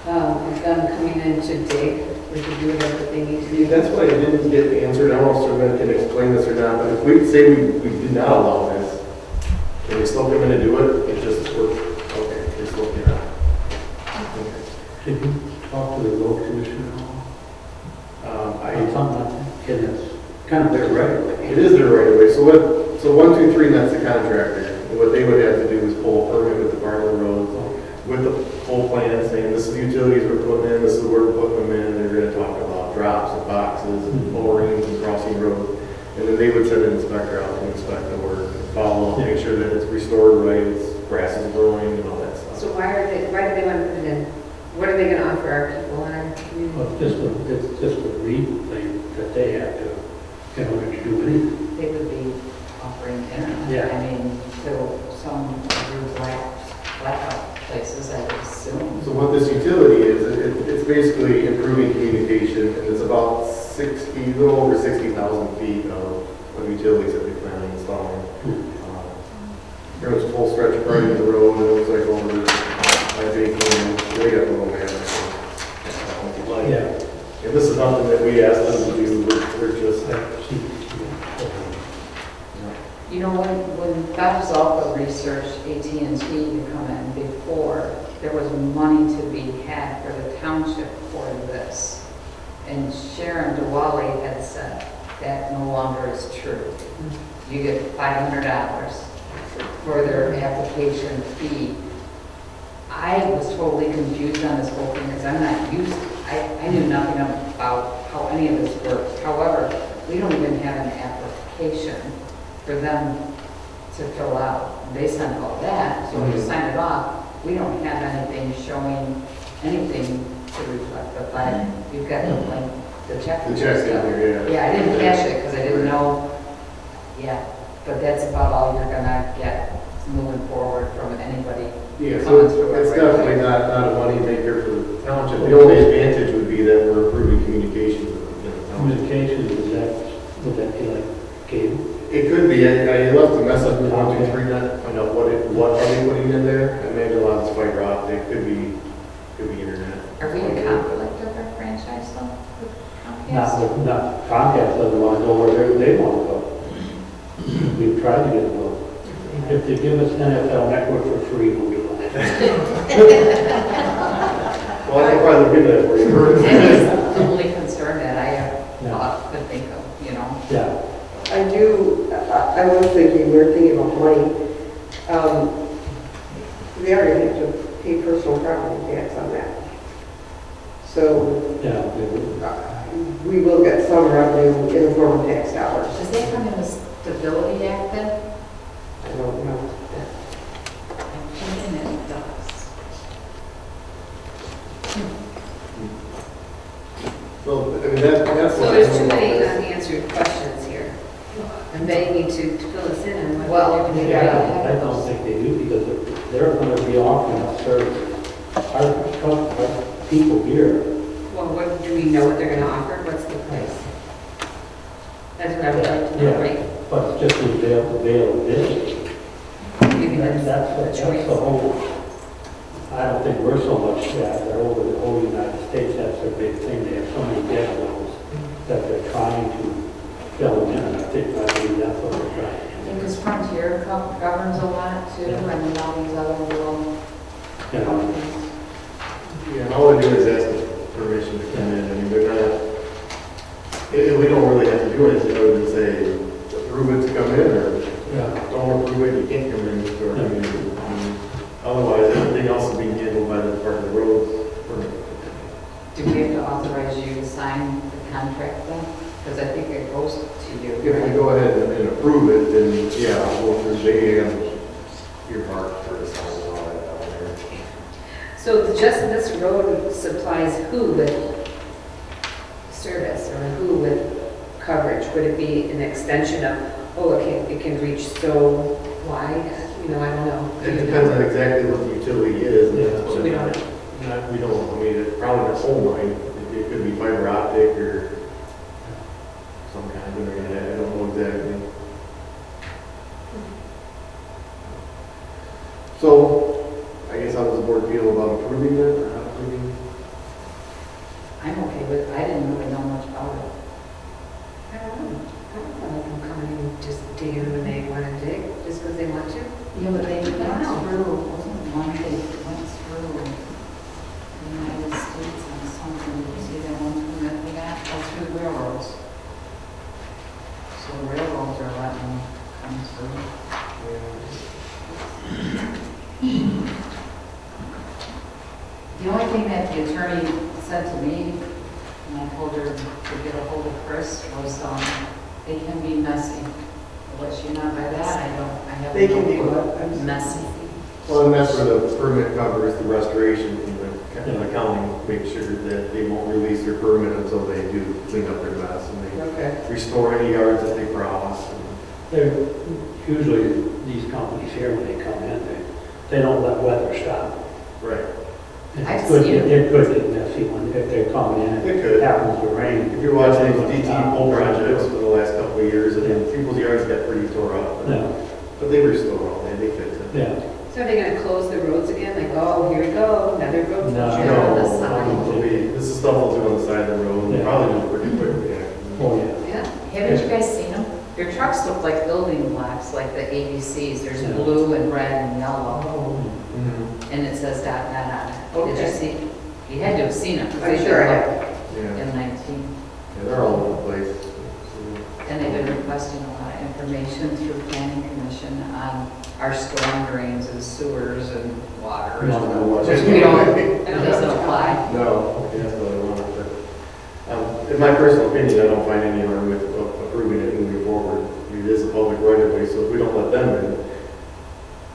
them coming in to dig, we can do whatever they need to See, do. that's what I didn't get answered. I don't know if Servant can explain this or not, but if we say we did not allow this, can they still come in and do it? It just, okay, they still cannot. Okay. Did you talk to the road commissioner at all? I, On something like that? Yeah, that's kind of their right of way. it is their right of way. So 123, that's the contractor. And what they would have to do is pull a permit with the Department of Roads with the full plan saying this is the utilities we're putting in, this is where we're putting them in. They're going to talk about drops and boxes and moorings and crossing roads. And then they would send an inspector out to inspect the work, follow up, make sure that it's restored right, it's grass is growing and all that stuff. So why do they want to put it in? What are they going to offer our people in our community? Well, it's just a read thing that they have to, in order to do anything. They would be offering internet. Yeah. I mean, so some of your blackout places, I would assume. So what this utility is, it's basically improving communication, and it's about 60, a little over 60,000 feet of utilities that we plan on installing. There was a full stretch of right in the road, and it was like over 5 8 kilometers, way up a little bit. Yeah. And this is nothing that we asked them to do, we're just, You know, when Dr. Zalko researched AT&T to come in before, there was money to be had for the township for this. And Sharon DeWally had said that no longer is true. You get $500 for their application fee. I was totally confused on this whole thing because I'm not used, I knew nothing about how any of this works. However, we don't even have an application for them to fill out. They send all that, so when you sign it off, we don't have anything showing anything to reflect the fact you've got the link, the check. the check's in there, yeah. Yeah, I didn't cash it because I didn't know, yeah, but that's about all you're gonna get moving forward from anybody. Yeah, so it's definitely not a money maker for the township. The only advantage would be that we're improving communications with the township. Communication, would that be like cable? It could be. I left a message with 123 net to find out what are they putting in there. I imagine a lot of it's fiber optic, could be internet. Are we in conflict of our franchise though? with Comcast? Not Comcast doesn't want to go where they want to go. We've tried to get them. if they give us NFL Network for free, we'll be glad. Well, I can probably give that for you. That is the only concern that I Yeah. could think of, you know? Yeah, I was thinking, we were thinking about money. We already have to pay personal property tax on that. So yeah, we will get some revenue in the form of tax dollars. Does that come in the Stability Act then? I don't know. I'm thinking it does. So, I mean, that's. So there's too many unanswered questions here, and they need to fill us in on what Well, they're yeah. doing. I don't think they do because they're going to be offering us services. Our people here, Well, what, do we know what they're gonna offer? What's the price? That's what I would like to know, right? but it's just the availability. Maybe that's That's a choice. the whole, I don't think we're so much that, they're over the whole United States, that's their big thing. They have so many debt loads that they're trying to fill in, and I believe that's what they're trying to do. Because Frontier governs a lot too, Yeah. and then all these other little You know, companies. Yeah, and all they do is ask for permission to come in. I mean, they're not, we don't really have to do anything other than say, approve it to come in, or yeah. don't approve it, you can't come in to our community. I mean, otherwise, everything else is being handled by the Department of Roads. Do we have to authorize you to sign the contract then? Because I think it goes to you. If we go ahead and approve it, then, yeah, well, they have your part for the sign and all that down there. So just this road supplies who with service or who with coverage? Would it be an extension of, oh, it can reach so wide? You know, I don't know. It depends on exactly what the utility is. And Yeah. that's what So we don't we don't, I mean, it's probably not whole line. It could be fiber optic or some kind of internet. I don't know exactly. So, I guess how does the board feel about approving that or not approving? I'm okay with it. I didn't really know much about it. I don't know. I don't know if them coming and just digging when they want to dig, just because they want to. Yeah, but they went through, wasn't one they went through the United States on something, you see that one through that they got, go through the railroads. So the railroads are letting them come through. The only thing that the attorney said to me, and I told her to get a hold of Chris, was, they can be messy. What she meant by that, I have. They can be no clue. what? I'm sorry. Messy. Well, and that's where the permit covers the restoration and the county makes sure that they won't release their permit until they do clean up their mess and they Okay. restore any yards that they cross. They're, usually these companies here, when they come in, they don't let weather stop. Right. I've It could, seen it. it could get messy when, if they're coming in, It could. it happens to rain. If you're watching these DT pole projects for the last couple of years, and then people's yards got pretty tore up. Yeah, But they restore all that, they fix it. yeah. So are they going to close the roads again? Like, oh, here we go, another road. No. closure on the No, side. this is stuff we'll do on the side of the road, and Yeah. probably do it pretty quick, yeah. Oh, yeah. Yeah. Haven't you guys seen them? Their trucks look like building blocks, like the ABCs. There's Yeah. blue and red and yellow, Mhm. and it says .net on it. Did you Okay. see? You had to have seen them. 'cause I'm they've sure I been have. up Yeah, in 19. yeah, they're all over the place. And they've been requesting a lot of information through planning commission on our storm drains and sewers and water. No, I don't watch Which it. we don't, it doesn't apply. No, that's what I wanted, but, in my personal opinion, I don't find any harm with approving it moving forward. It is a public right of way, so if we don't let them in,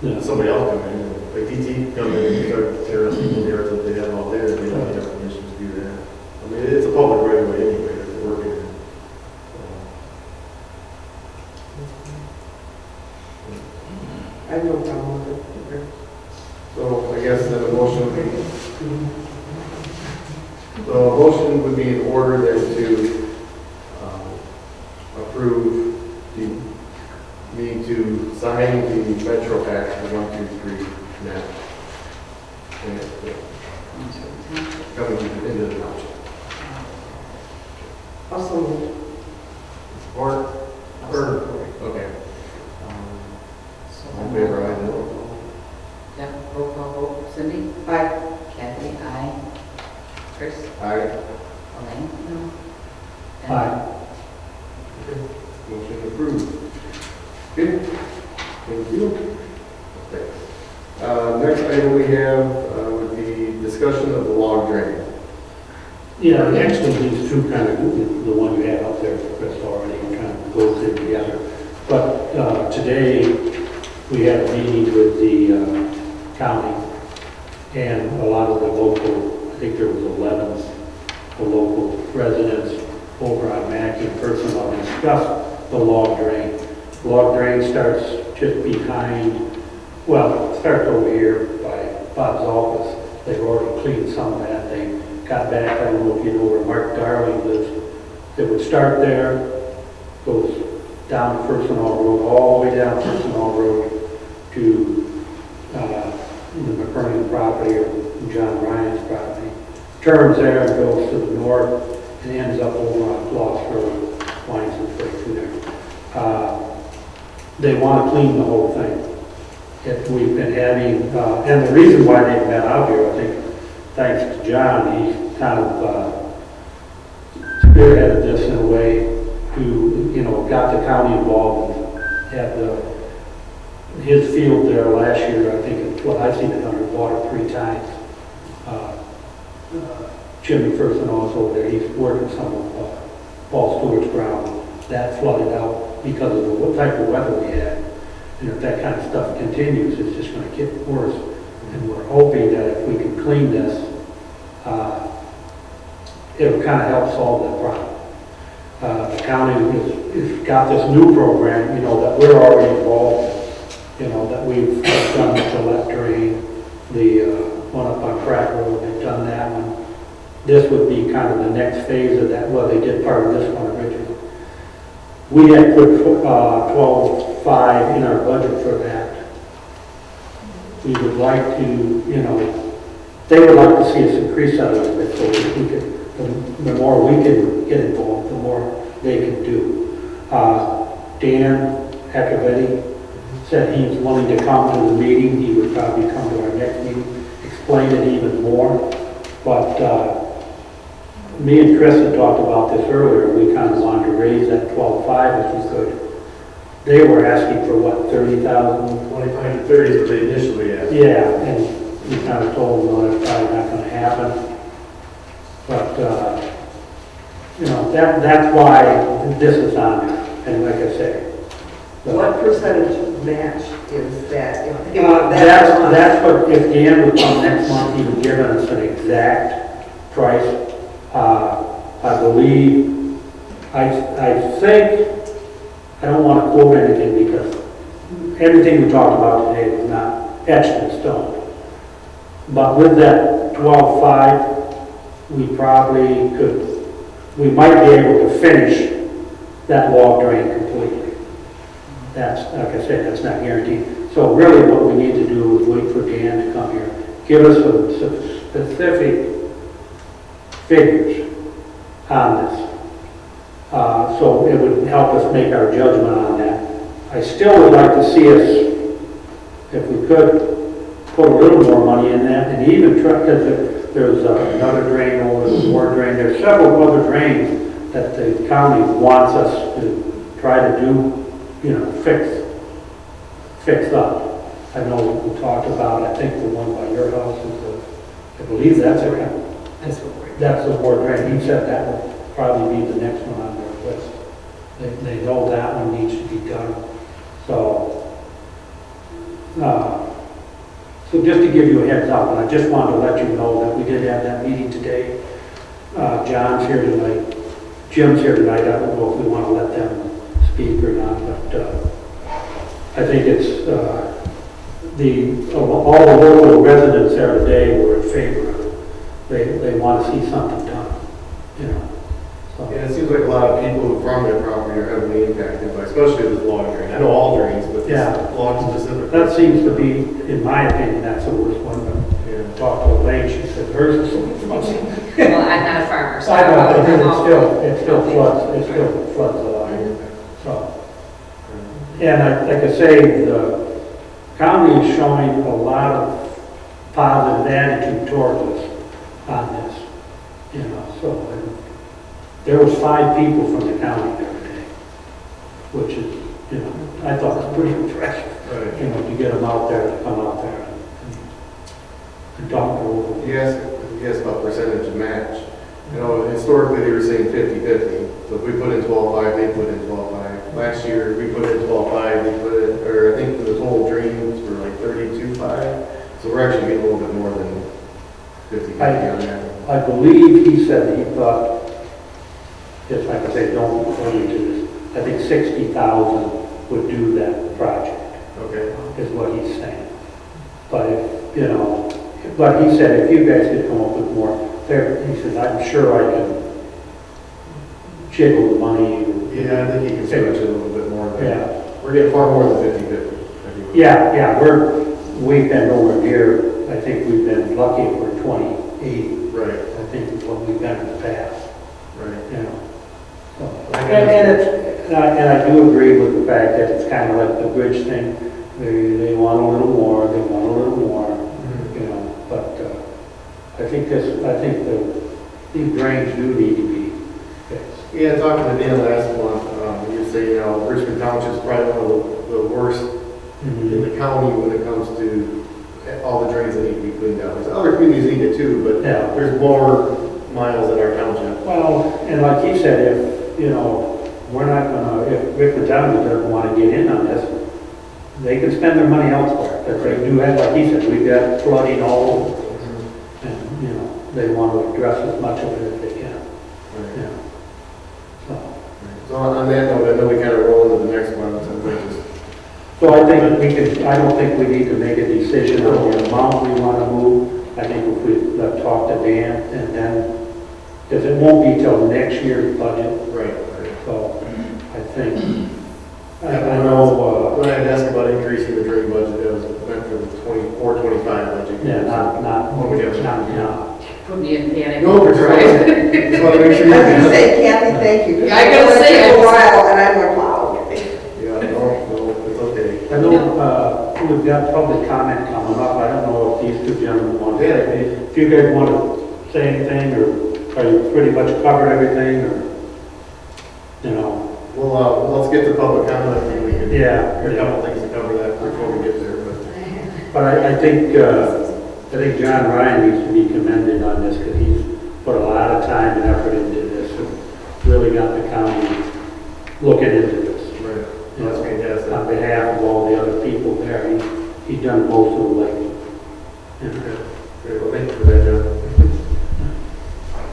Yeah. somebody else come in, like DT come in and start tearing up people's yards that they have out there, they don't have permission to do that. I mean, it's a public right of way anyway, that they're working in. I have no problem with it. So I guess then the motion would be, the motion would be in order then to approve me to sign the Metro Act 123 net. Coming into the township. Also, Support? Or, okay. All in favor, Aye. Elaine? No. Aye. Motion approved. Okay, thank you. Next item we have would be discussion of the log drain. Yeah, actually, these two kind of, the one you have up there, Chris, already kind of goes in together. But today, we had a meeting with the county and a lot of the local, I think there was 11 the local residents over on Mackey and Personal discussed the log drain. The log drain starts just behind, well, it starts over here by Bob's office. They've already cleaned some of that. They got back, I don't know if you know where Mark Darling lives. It would start there, goes down Personal Road, all the way down Personal Road to the McCurry property or John Ryan's property. Turns there and goes to the north and ends up over on Floss Road, winds its way through there. They want to clean the whole thing. We've been having, and the reason why they've been out here, I think, thanks to John, he's kind of spearheaded this in a way to, got the county involved and had his field there last year. I think I've seen it underwater 3 times. Jimmy First-and-All's over there, he's working some of Paul Stewart's ground. That flooded out because of what type of weather we had. And if that kind of stuff continues, it's just going to get worse. And we're hoping that if we can clean this, it'll kind of help solve that problem. The county has got this new program, that we're already involved in, that we've done the Gillette drain, the one up on Pratt Road, they've done that one. This would be kind of the next phase of that. Well, they did part of this one originally. We had put 12.5 in our budget for that. We would like to, they would like to see us increase that a little bit, so we could, the more we can get involved, the more they can do. Dan Heckavetti said he was willing to come to the meeting. He would probably come to our next meeting, explain it even more. But me and Chris had talked about this earlier. We kind of wanted to raise that 12.5 if we could. They were asking for what, 30,000? 25 to 30 is what they initially asked. Yeah, and we kind of told them, no, that's probably not going to happen. But, that's why this is on there. And like I say. What percentage match is that? If they want that That's what, if Dan would come next month, he would give us an exact price. I believe, I think, I don't want to quote anything because everything we talked about today was not etched in stone. But with that 12.5, we might be able to finish that log drain completely. That's, like I said, that's not guaranteed. So really what we need to do is wait for Dan to come here, give us some specific figures on this. So it would help us make our judgment on that. I still would like to see us, if we could, put a little more money in that and even try, because there's another drain over the war drain. There's several other drains that the county wants us to try to do, fix up. I know we talked about, I think the one by your house is I believe that's that's the war drain. He said that would probably be the next one on their list. They know that one needs to be done. So just to give you a heads up, and I just wanted to let you know that we did have that meeting today. John's here tonight. Jim's here tonight. I don't know if we want to let them speak or not, but I think it's all the local residents there today were in favor of it. They want to see something done, So. Yeah, it seems like a lot of people from their property are heavily impacted by, especially this log drain. I know all drains, but Yeah. this log specifically. That seems to be, in my opinion, that's the worst one. But talked to Elaine, she said hers is so much. Well, I'm not a farmer, so. I know, but I'm it still floods a lot. So, and like I say, the county is showing a lot of positive attitude towards us on this. You know, so, and there was 5 people from the county there today, which is, you know, I thought was pretty impressive, Right. you know, to get them out there, to come out there and talk over. Yes, about percentage match. You know, historically, they were saying 50-50. So if we put in 12.5, they put in 12.5. Last year, we put in 12.5, they put in, or I think the total dreams were like 32.5. So we're actually getting a little bit more than 50-50 on that. I believe he said he thought, if I could say, don't hold me to this, I think 60,000 would do that project, Okay. is what he's saying. But if, you know, but he said if you guys could come up with more, there, he said, I'm sure I can jiggle the money. Yeah, I think you can stretch it a little bit more. Yeah. We're getting far more than 50-50. Yeah, we've been over here, I think we've been lucky if we're 28, Right, I think is what we've been in the past, right. you know. So, and I do agree with the fact that it's kind of like the bridge thing, they want a little more, you know, but I think these drains do need to be fixed. Yeah, talking to Dan last month, he was saying, you know, Richmond Township's probably one of the worst in the county when it comes to all the drains that need to be cleaned out. There's other communities need it too, but Yeah. there's more miles in our township. Well, and like he said, if, you know, we're not gonna, if Richmond Township doesn't want to get in on this, they can spend their money elsewhere. Because they do have, like he said, we've got flooding all over. And, you know, they want to address as much of it as they can. Right. Yeah. So, So on that note, I know we kind of roll into the next one, so we just, so I think we could, I don't think we need to make a decision on the amount we want to move. I think if we talk to Dan and then, because it won't be till next year's budget. right. So I think, I know, When I had asked about increasing the drain budget, it was meant for the 24-25 budget. yeah, not, What we have. not. Put me in panic. No, we're trying. Just want to make sure I was you. gonna say, Kathy, thank you. Yeah, I gotta say, It I took a was- while, and I'm like, wow. Yeah, no, it's okay. I know, we've got public comment coming up. I don't know if these two gentlemen want to say anything. If you guys want to say anything, or are you pretty much covered everything, or, you know? Well, let's get to public comment, I think we can. Yeah. There's a couple things to cover that before we get there, but. But I think John Ryan needs to be commended on this, because he's put a lot of time and effort into this, and really got the county looking into this. Right. You know, That's fantastic. on behalf of all the other people there, he's done most of the legwork. You know. Great, well, thank you for that, John.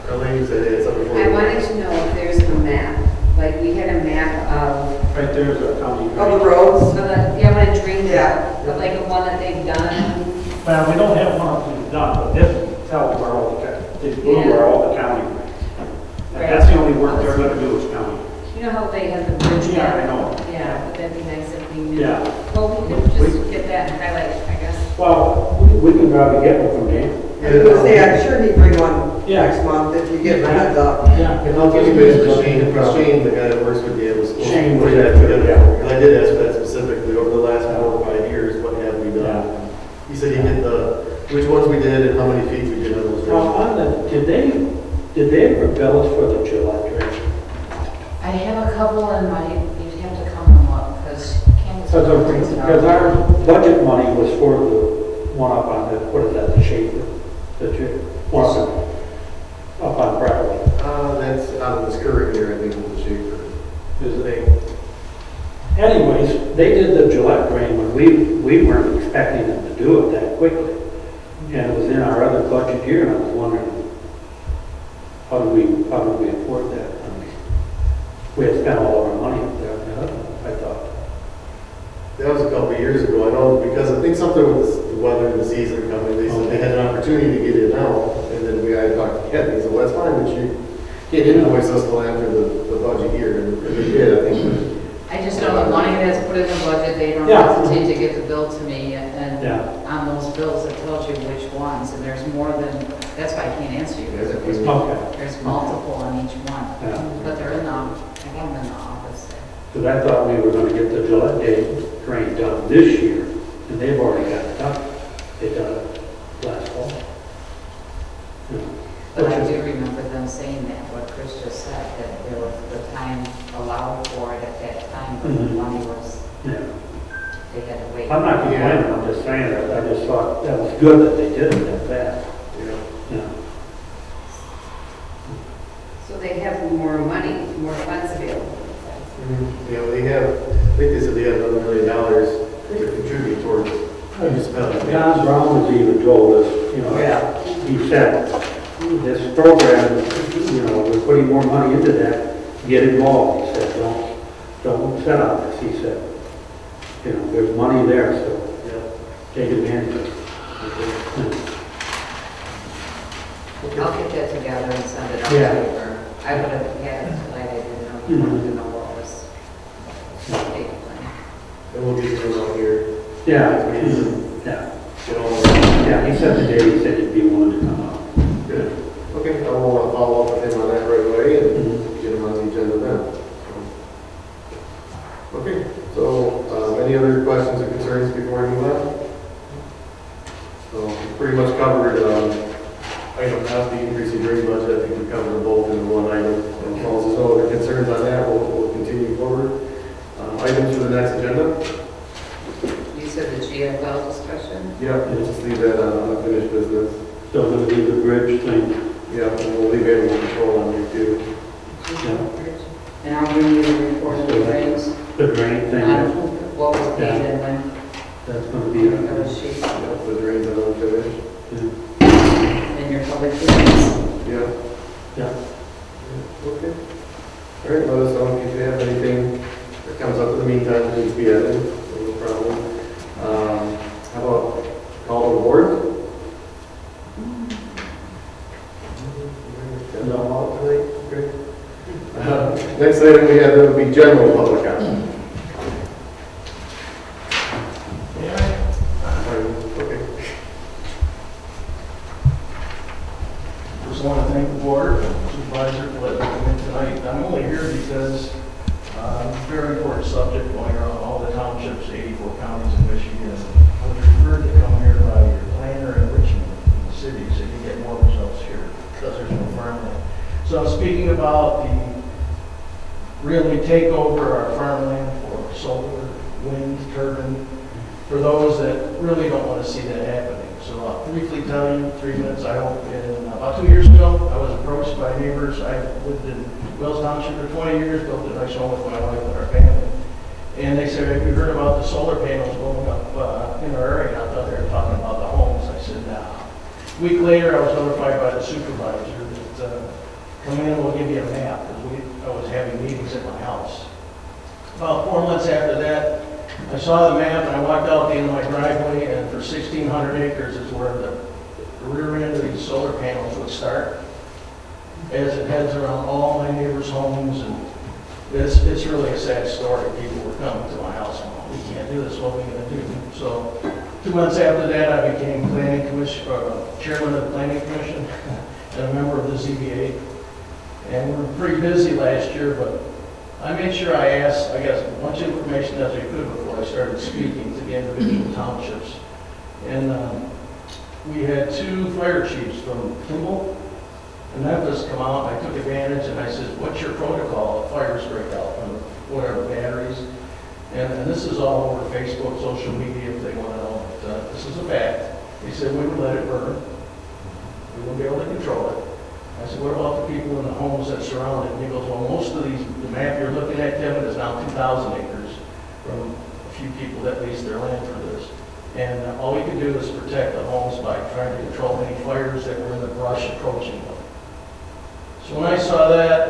Arlene said they had something for you. I wanted to know if there's a map, like we had a map of, Right there's a county. Of the roads, yeah, what it drains Yeah. out, but like the one that they've done. Well, we don't have one up to done, but this tells where all this blue where all the county. And that's the only work they're gonna do is county. You know how they have the bridge Yeah, map? I know. Yeah, would that be nice if we knew? Yeah. Well, we could just get that and highlight, I guess. Well, we can probably get one from Dan. I was gonna say, I'm sure he'd bring one Yeah. next month if you give him a heads up. Yeah. And I'll give you guys the Shane, the guy that works with you, was supposed to Shane put was that that, together. yeah. Because I did ask for that specifically, over the last 4 or 5 years, what have we done? He said he did which ones we did and how many feet we did on those. Now, on the, did they ever bill us for the Gillette drain? I have a couple in my, you'd have to come and look, because Candace. Because our budget money was for the one up on the, what is that, the Schaefer? One up on Bradley. That's out of this current year, I think, with the shaper. Is it? Anyways, they did the Gillette drain when we weren't expecting them to do it that quickly. And it was in our other budget year, and I was wondering, how do we afford that? I mean, we had spent all of our money up there, I thought. That was a couple of years ago, I know, because I think something with the weather and the season coming, they said they had an opportunity to get it out, and then I talked to Kathy, so that's fine, but you can't invoice us till after the budget year, and they did, I think. I just know the money that's put in the budget, they don't Yeah. hesitate to get the bill to me, and Yeah. on those bills, it tells you which ones, and there's more than, that's why I can't answer you. Yes, There's Okay. there's multiple on each one, Yeah. but they're in the, I have them in the office there. Because I thought we were gonna get the Gillette drain done this year, and they've already got it done. They done it last fall. You know, But I which is- do remember just saying that, I just thought that was good that they did it that fast, Yeah. you know. So they have more money, more funds available. Yeah, they have, I think they said they had $11 million to contribute towards municipality. John Brown was even told us, you know, Yeah. he said, this program, you know, we're putting more money into that, get involved. He said, don't set on this, he said. You know, there's money there, so Yeah. take advantage of it. I'll get that together and send it out to Yeah. you. I would have had it tonight, I didn't know, you wanted to know what was taking place. And we'll get you out here. Yeah, Get all of yeah, he said today, he said he'd be willing to come out. that. Good. Okay, I will follow up with him on that right away and get him on the agenda then. Okay, so any other questions or concerns before we move on? So we pretty much covered item F, the increase in drain budget. I think we covered both in one item. And as long as there's no other concerns on that, we'll continue forward. Items for the next agenda? You said the GFL discussion? Yeah, we'll just leave that on unfinished business. Still gonna do the bridge thing. Yeah, and we'll leave animal control on there too. And I'll bring you the report of the drains, The drain thing, on what was paid and when, that's gonna be, cover sheet, Yeah, the drains are unfinished. and your public hearings. Yeah. yeah. Okay. All right, let us know if you have anything that comes up in the meantime that needs to be added, no problem. How about call to the board? No, all tonight, okay. Next item we have, that would be general public comment. Okay. Just want to thank the board, supervisor, for letting me come in tonight. I'm only here because very important subject going around all the townships, 84 counties in Michigan. I was referred to come here by your planner in Richmond, in the city, so you get more results here because there's no farmland. So I'm speaking about the really take over our farmland for solar, wind, turbine, for those that really don't want to see that happening. So I'll briefly tell you, 3 minutes, I hope, about 2 years ago, I was approached by neighbors. I lived in Wells Township for 20 years, built a nice home with my wife and our family. And they said, have you heard about the solar panels going up in our area? I thought they were talking about the homes. I said, no. A week later, I was notified by the supervisor that, come in and we'll give you a map, because I was having meetings at my house. About 4 months after that, I saw the map and I walked out the end of my driveway, and for 1,600 acres is where the rear end of these solar panels would start. As it heads around all my neighbors' homes, and it's really a sad story. People were coming to my house and we can't do this, what are we gonna do? So 2 months after that, I became planning commission, chairman of the planning commission and a member of the ZBA. And we were pretty busy last year, but I made sure I asked, I guess, as much information as I could before I started speaking to the individual townships. And we had 2 fire chiefs from Kimball and Memphis come out. I took advantage and I said, what's your protocol if fires break out from whatever batteries? And this is all over Facebook, social media, if they want to know. But, this is a fact. They said we would let it burn. We wouldn't be able to control it. I said, what about the people in the homes that surround it? And he goes, well, most of these, the map you're looking at, Kevin, is now 2,000 acres from a few people that leased their land for this. And all we could do is protect the homes by trying to control any fires that were in the brush approaching them. So when I saw that,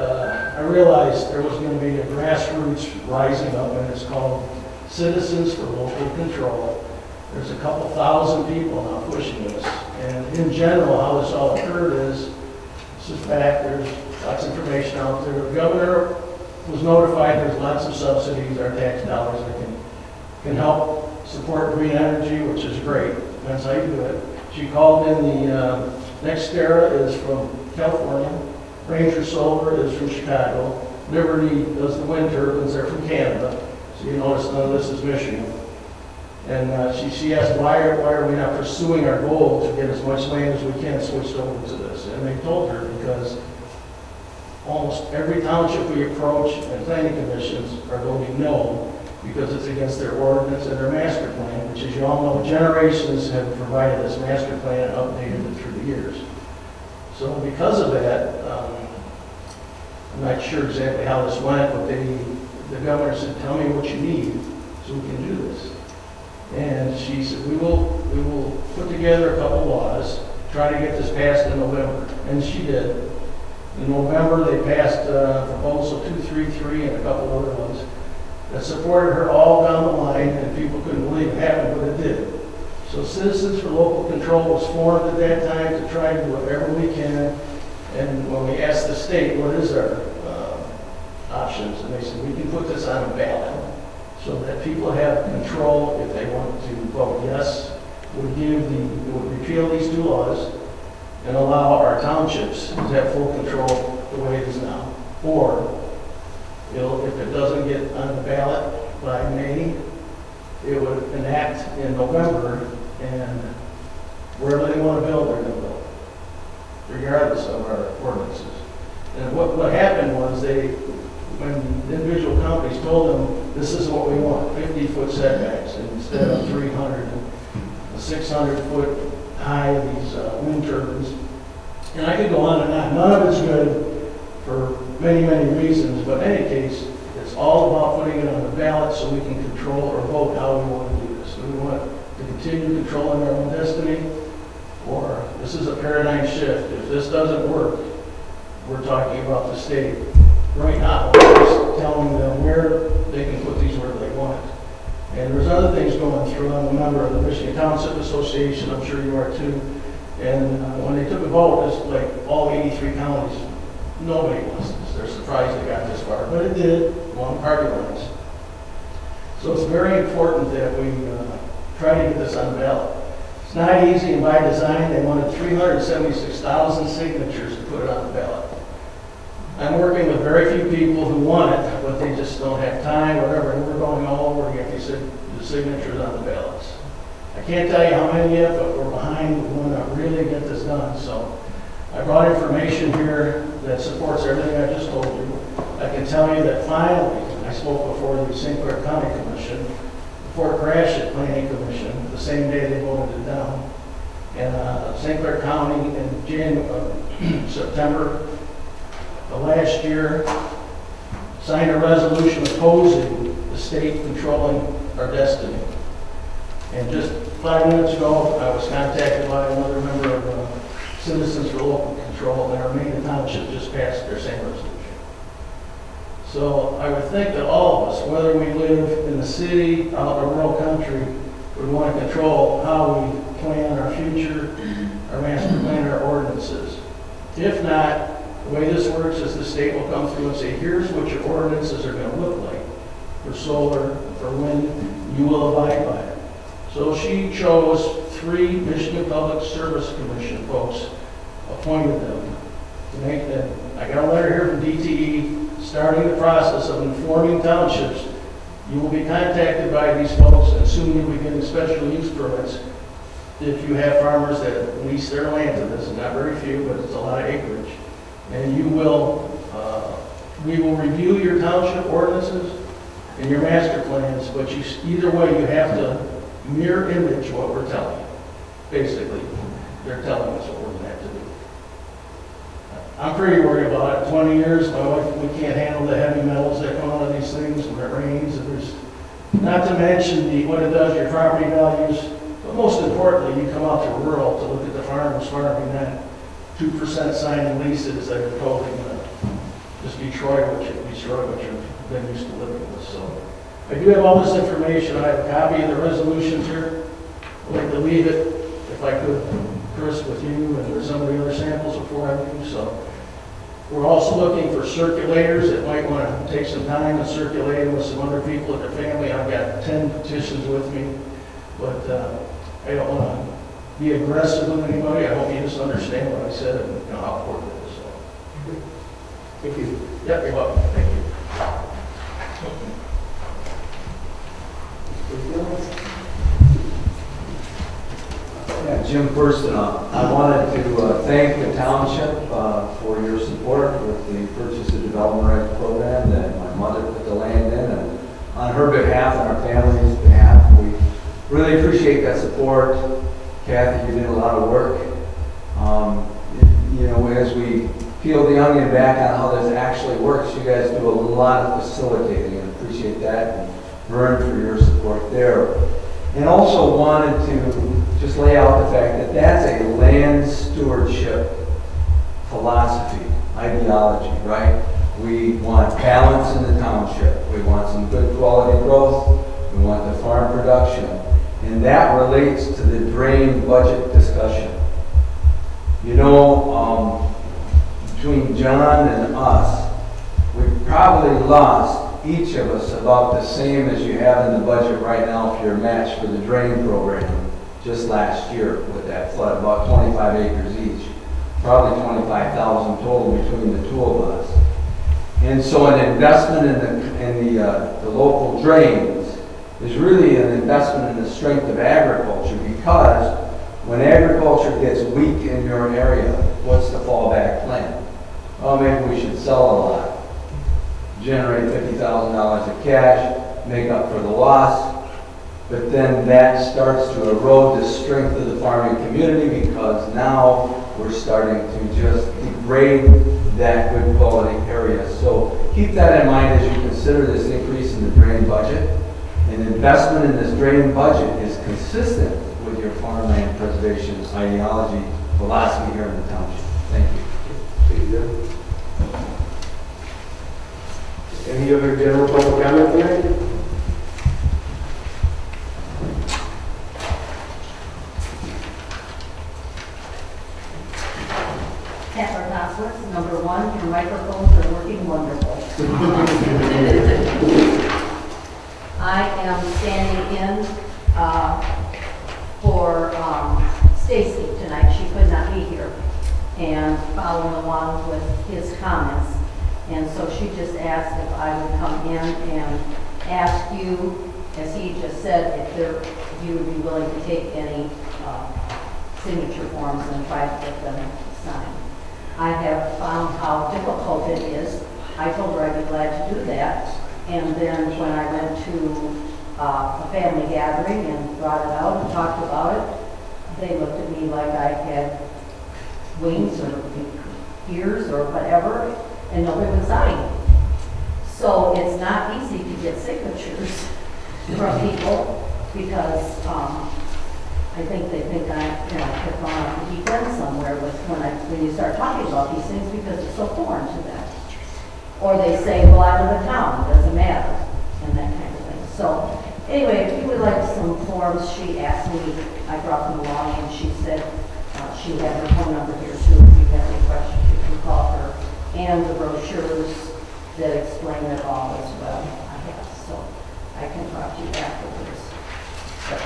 I realized there was going to be a grassroots rising up, and it's called Citizens for Local Control. There's a couple thousand people now pushing this. And in general, how this all occurred is, this is fact, there's lots of information out there. The governor was notified there's lots of subsidies, our tax dollars that can help support green energy, which is great. That's how you do it. She called in the NextEra is from California. Ranger Solar is from Chicago. Liberty does the wind turbines, they're from Canada. So you notice none of this is Michigan. And she asked, why are we not pursuing our goal to get as much land as we can switched over to this? And they told her because almost every township we approach and planning commissions are going to know because it's against their ordinance and their master plan, which, as you all know, generations have provided this master plan and updated it through the years. So because of that, I'm not sure exactly how this went, but the governor said, tell me what you need so we can do this. And she said, we will put together a couple laws, try to get this passed in November. And she did. In November, they passed proposal 233 and a couple other ones that supported her all down the line, and people couldn't believe it happened, but it did. So Citizens for Local Control was formed at that time to try to do whatever we can. And when we asked the state, what is our options? And they said, we can put this on a ballot so that people have control if they want to vote yes. Would repeal these two laws and allow our townships to have full control the way it is now. Or, if it doesn't get on the ballot by May, it would enact in November, and wherever they want to build, they're going to build, regardless of our ordinances. And what happened was when individual companies told them, this is what we want, 50-foot setbacks instead of 300, 600-foot high, these wind turbines. And I could go on and on. None of it's good for many, many reasons, but in any case, it's all about putting it on the ballot so we can control or vote how we want to do this. Do we want to continue controlling our own destiny, or this is a paradigm shift? If this doesn't work, we're talking about the state right now, just telling them where they can put these where they want. And there's other things going through. I'm a member of the Michigan Township Association, I'm sure you are too. And when they took a vote, it's like all 83 counties, nobody wants this. They're surprised they got this far, but it did, along party lines. So it's very important that we try to get this on the ballot. It's not easy, and by design, they wanted 376,000 signatures to put it on the ballot. I'm working with very few people who want it, but they just don't have time, whatever, and we're going all over to get these the signatures on the ballots. I can't tell you how many yet, but we're behind. We want to really get this done. So I brought information here that supports everything I just told you. I can tell you that finally, I spoke before the St. Clair County Commission, before Gratiot Planning Commission, the same day they voted it down. And St. Clair County in September of last year signed a resolution opposing the state controlling our destiny. And just 5 minutes ago, I was contacted by another member of Citizens for Local Control, and our Maine Township just passed their same resolution. So I would think that all of us, whether we live in the city, out in the rural country, would want to control how we plan our future, our master plan, our ordinances. If not, the way this works is the state will come through and say, here's what your ordinances are going to look like for solar, for wind, you will abide by it. So she chose 3 Michigan Public Service Commission folks, appointed them to make that. I got a letter here from DTE starting the process of informing townships. You will be contacted by these folks, and soon you'll be getting special use permits if you have farmers that lease their land to this, and not very few, but it's a lot of acreage. And you will, we will review your township ordinances and your master plans, but either way, you have to mirror image what we're telling you. Basically, they're telling us what we're going to have to do. I'm pretty worried about it. 20 years, my wife, we can't handle the heavy metals that come out of these things when it rains. And there's, not to mention what it does to your property values, but most importantly, you come out to rural to look at the farmers farming that 2% signing leases that are totally going to just destroy what you've been used to living with. So I do have all this information. I have a copy of the resolutions here. I'd like to leave it, if I could, Chris, with you and some of the other samples before I leave. So we're also looking for circulators that might want to take some time and circulate them with some other people in their family. I've got 10 petitions with me, but I don't want to be aggressive with anybody. I hope you just understand what I said and how important it is. So. Thank you. Yeah, you're welcome. Thank you. Yeah, Jim, first, I wanted to thank the township for your support with the purchase of development rights program that my mother put the land in, and on her behalf and our family's behalf. We really appreciate that support. Kathy, you did a lot of work. You know, as we peel the onion back on how this actually works, you guys do a lot of facilitating, and appreciate that. And Vern for your support there. And also wanted to just lay out the fact that that's a land stewardship philosophy, ideology, right? We want balance in the township. We want some good quality growth. We want the farm production. And that relates to the drain budget discussion. You know, between John and us, we probably lost, each of us, about the same as you have in the budget right now for your match for the drain program just last year with that flood, about 25 acres each. Probably 25,000 total between the two of us. And so an investment in the local drains is really an investment in the strength of agriculture, because when agriculture gets weak in your area, what's the fallback plan? Well, maybe we should sell a lot, generate $50,000 of cash, make up for the loss, but then that starts to erode the strength of the farming community, because now we're starting to just degrade that good quality area. So keep that in mind as you consider this increase in the drain budget. An investment in this drain budget is consistent with your farmland preservation ideology philosophy here in the township. Thank you. Thank you. Any other general public comment tonight? Catherine Oswald, number one, your microphones are working wonderful. I am standing in for Stacy tonight. She could not be here, and following along with his comments. And so she just asked if I would come in and ask you, as he just said, if you would be willing to take any signature forms and try to get them signed. I have found how difficult it is. I told her I'd be glad to do that. And then when I went to a family gathering and brought it out and talked about it, they looked at me like I had wings or ears or whatever, and nobody would sign. So it's not easy to get signatures from people, because I think they think I have gone off the deep end somewhere with when you start talking about these things, because it's so foreign to them. Or they say, well, I live in town, it doesn't matter, and that kind of thing. So anyway, if you would like some forms, she asked me, I brought them along, and she said she had her phone number here too. If you have any questions, you can call her. And the brochures that explain it all as well, I have. So I can talk to you afterwards. But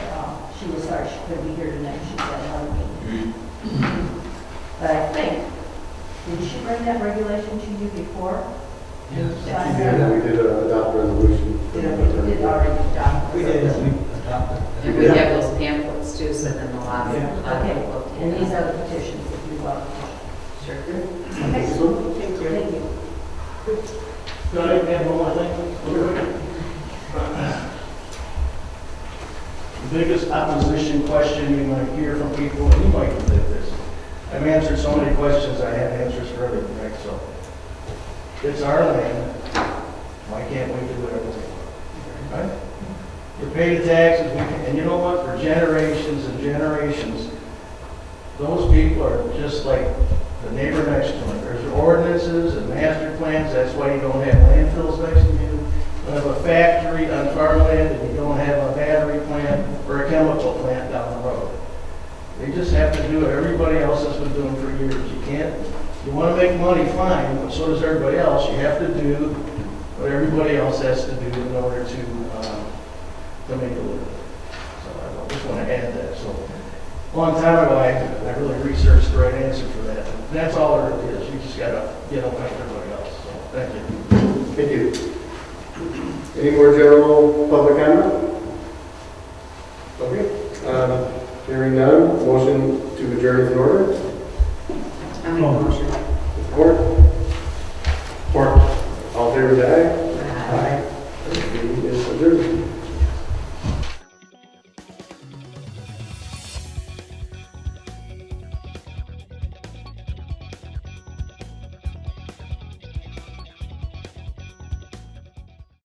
she was sorry she couldn't be here tonight. She said another meeting. But I think, did she bring that regulation to you before? Yes. We did adopt a resolution. Yeah, we did already adopt. We did. We adopted. And we have those pamphlets too, so then a lot of Okay, people. and these are the petitions if you want. Sure. Okay. Thank you. Thank you. Could I add one more thing? The biggest opposition question you might hear from people, and you might admit this, I've answered so many questions, I have answers for everything, right? So, it's our land, why can't we do whatever we want? Right? We pay the taxes, and you know what, for generations and generations, those people are just like the neighbor next to them. There's ordinances and master plans, that's why you don't have landfills next to you. You have a factory on farmland, and you don't have a battery plant or a chemical plant down the road. They just have to do what everybody else has been doing for years. You can't, you want to make money, fine, but so does everybody else. You have to do what everybody else has to do in order to make a living. So I just want to add that. So a long time ago, I really researched the right answer for that. And that's all there is. You just got to get on like everybody else. So thank you. Thank you. Any more general public comment? Okay. Hearing none, motion to adjourn is in order. I make a motion. Support? Support. All in favor, say aye. Aye. Meeting is adjourned. there's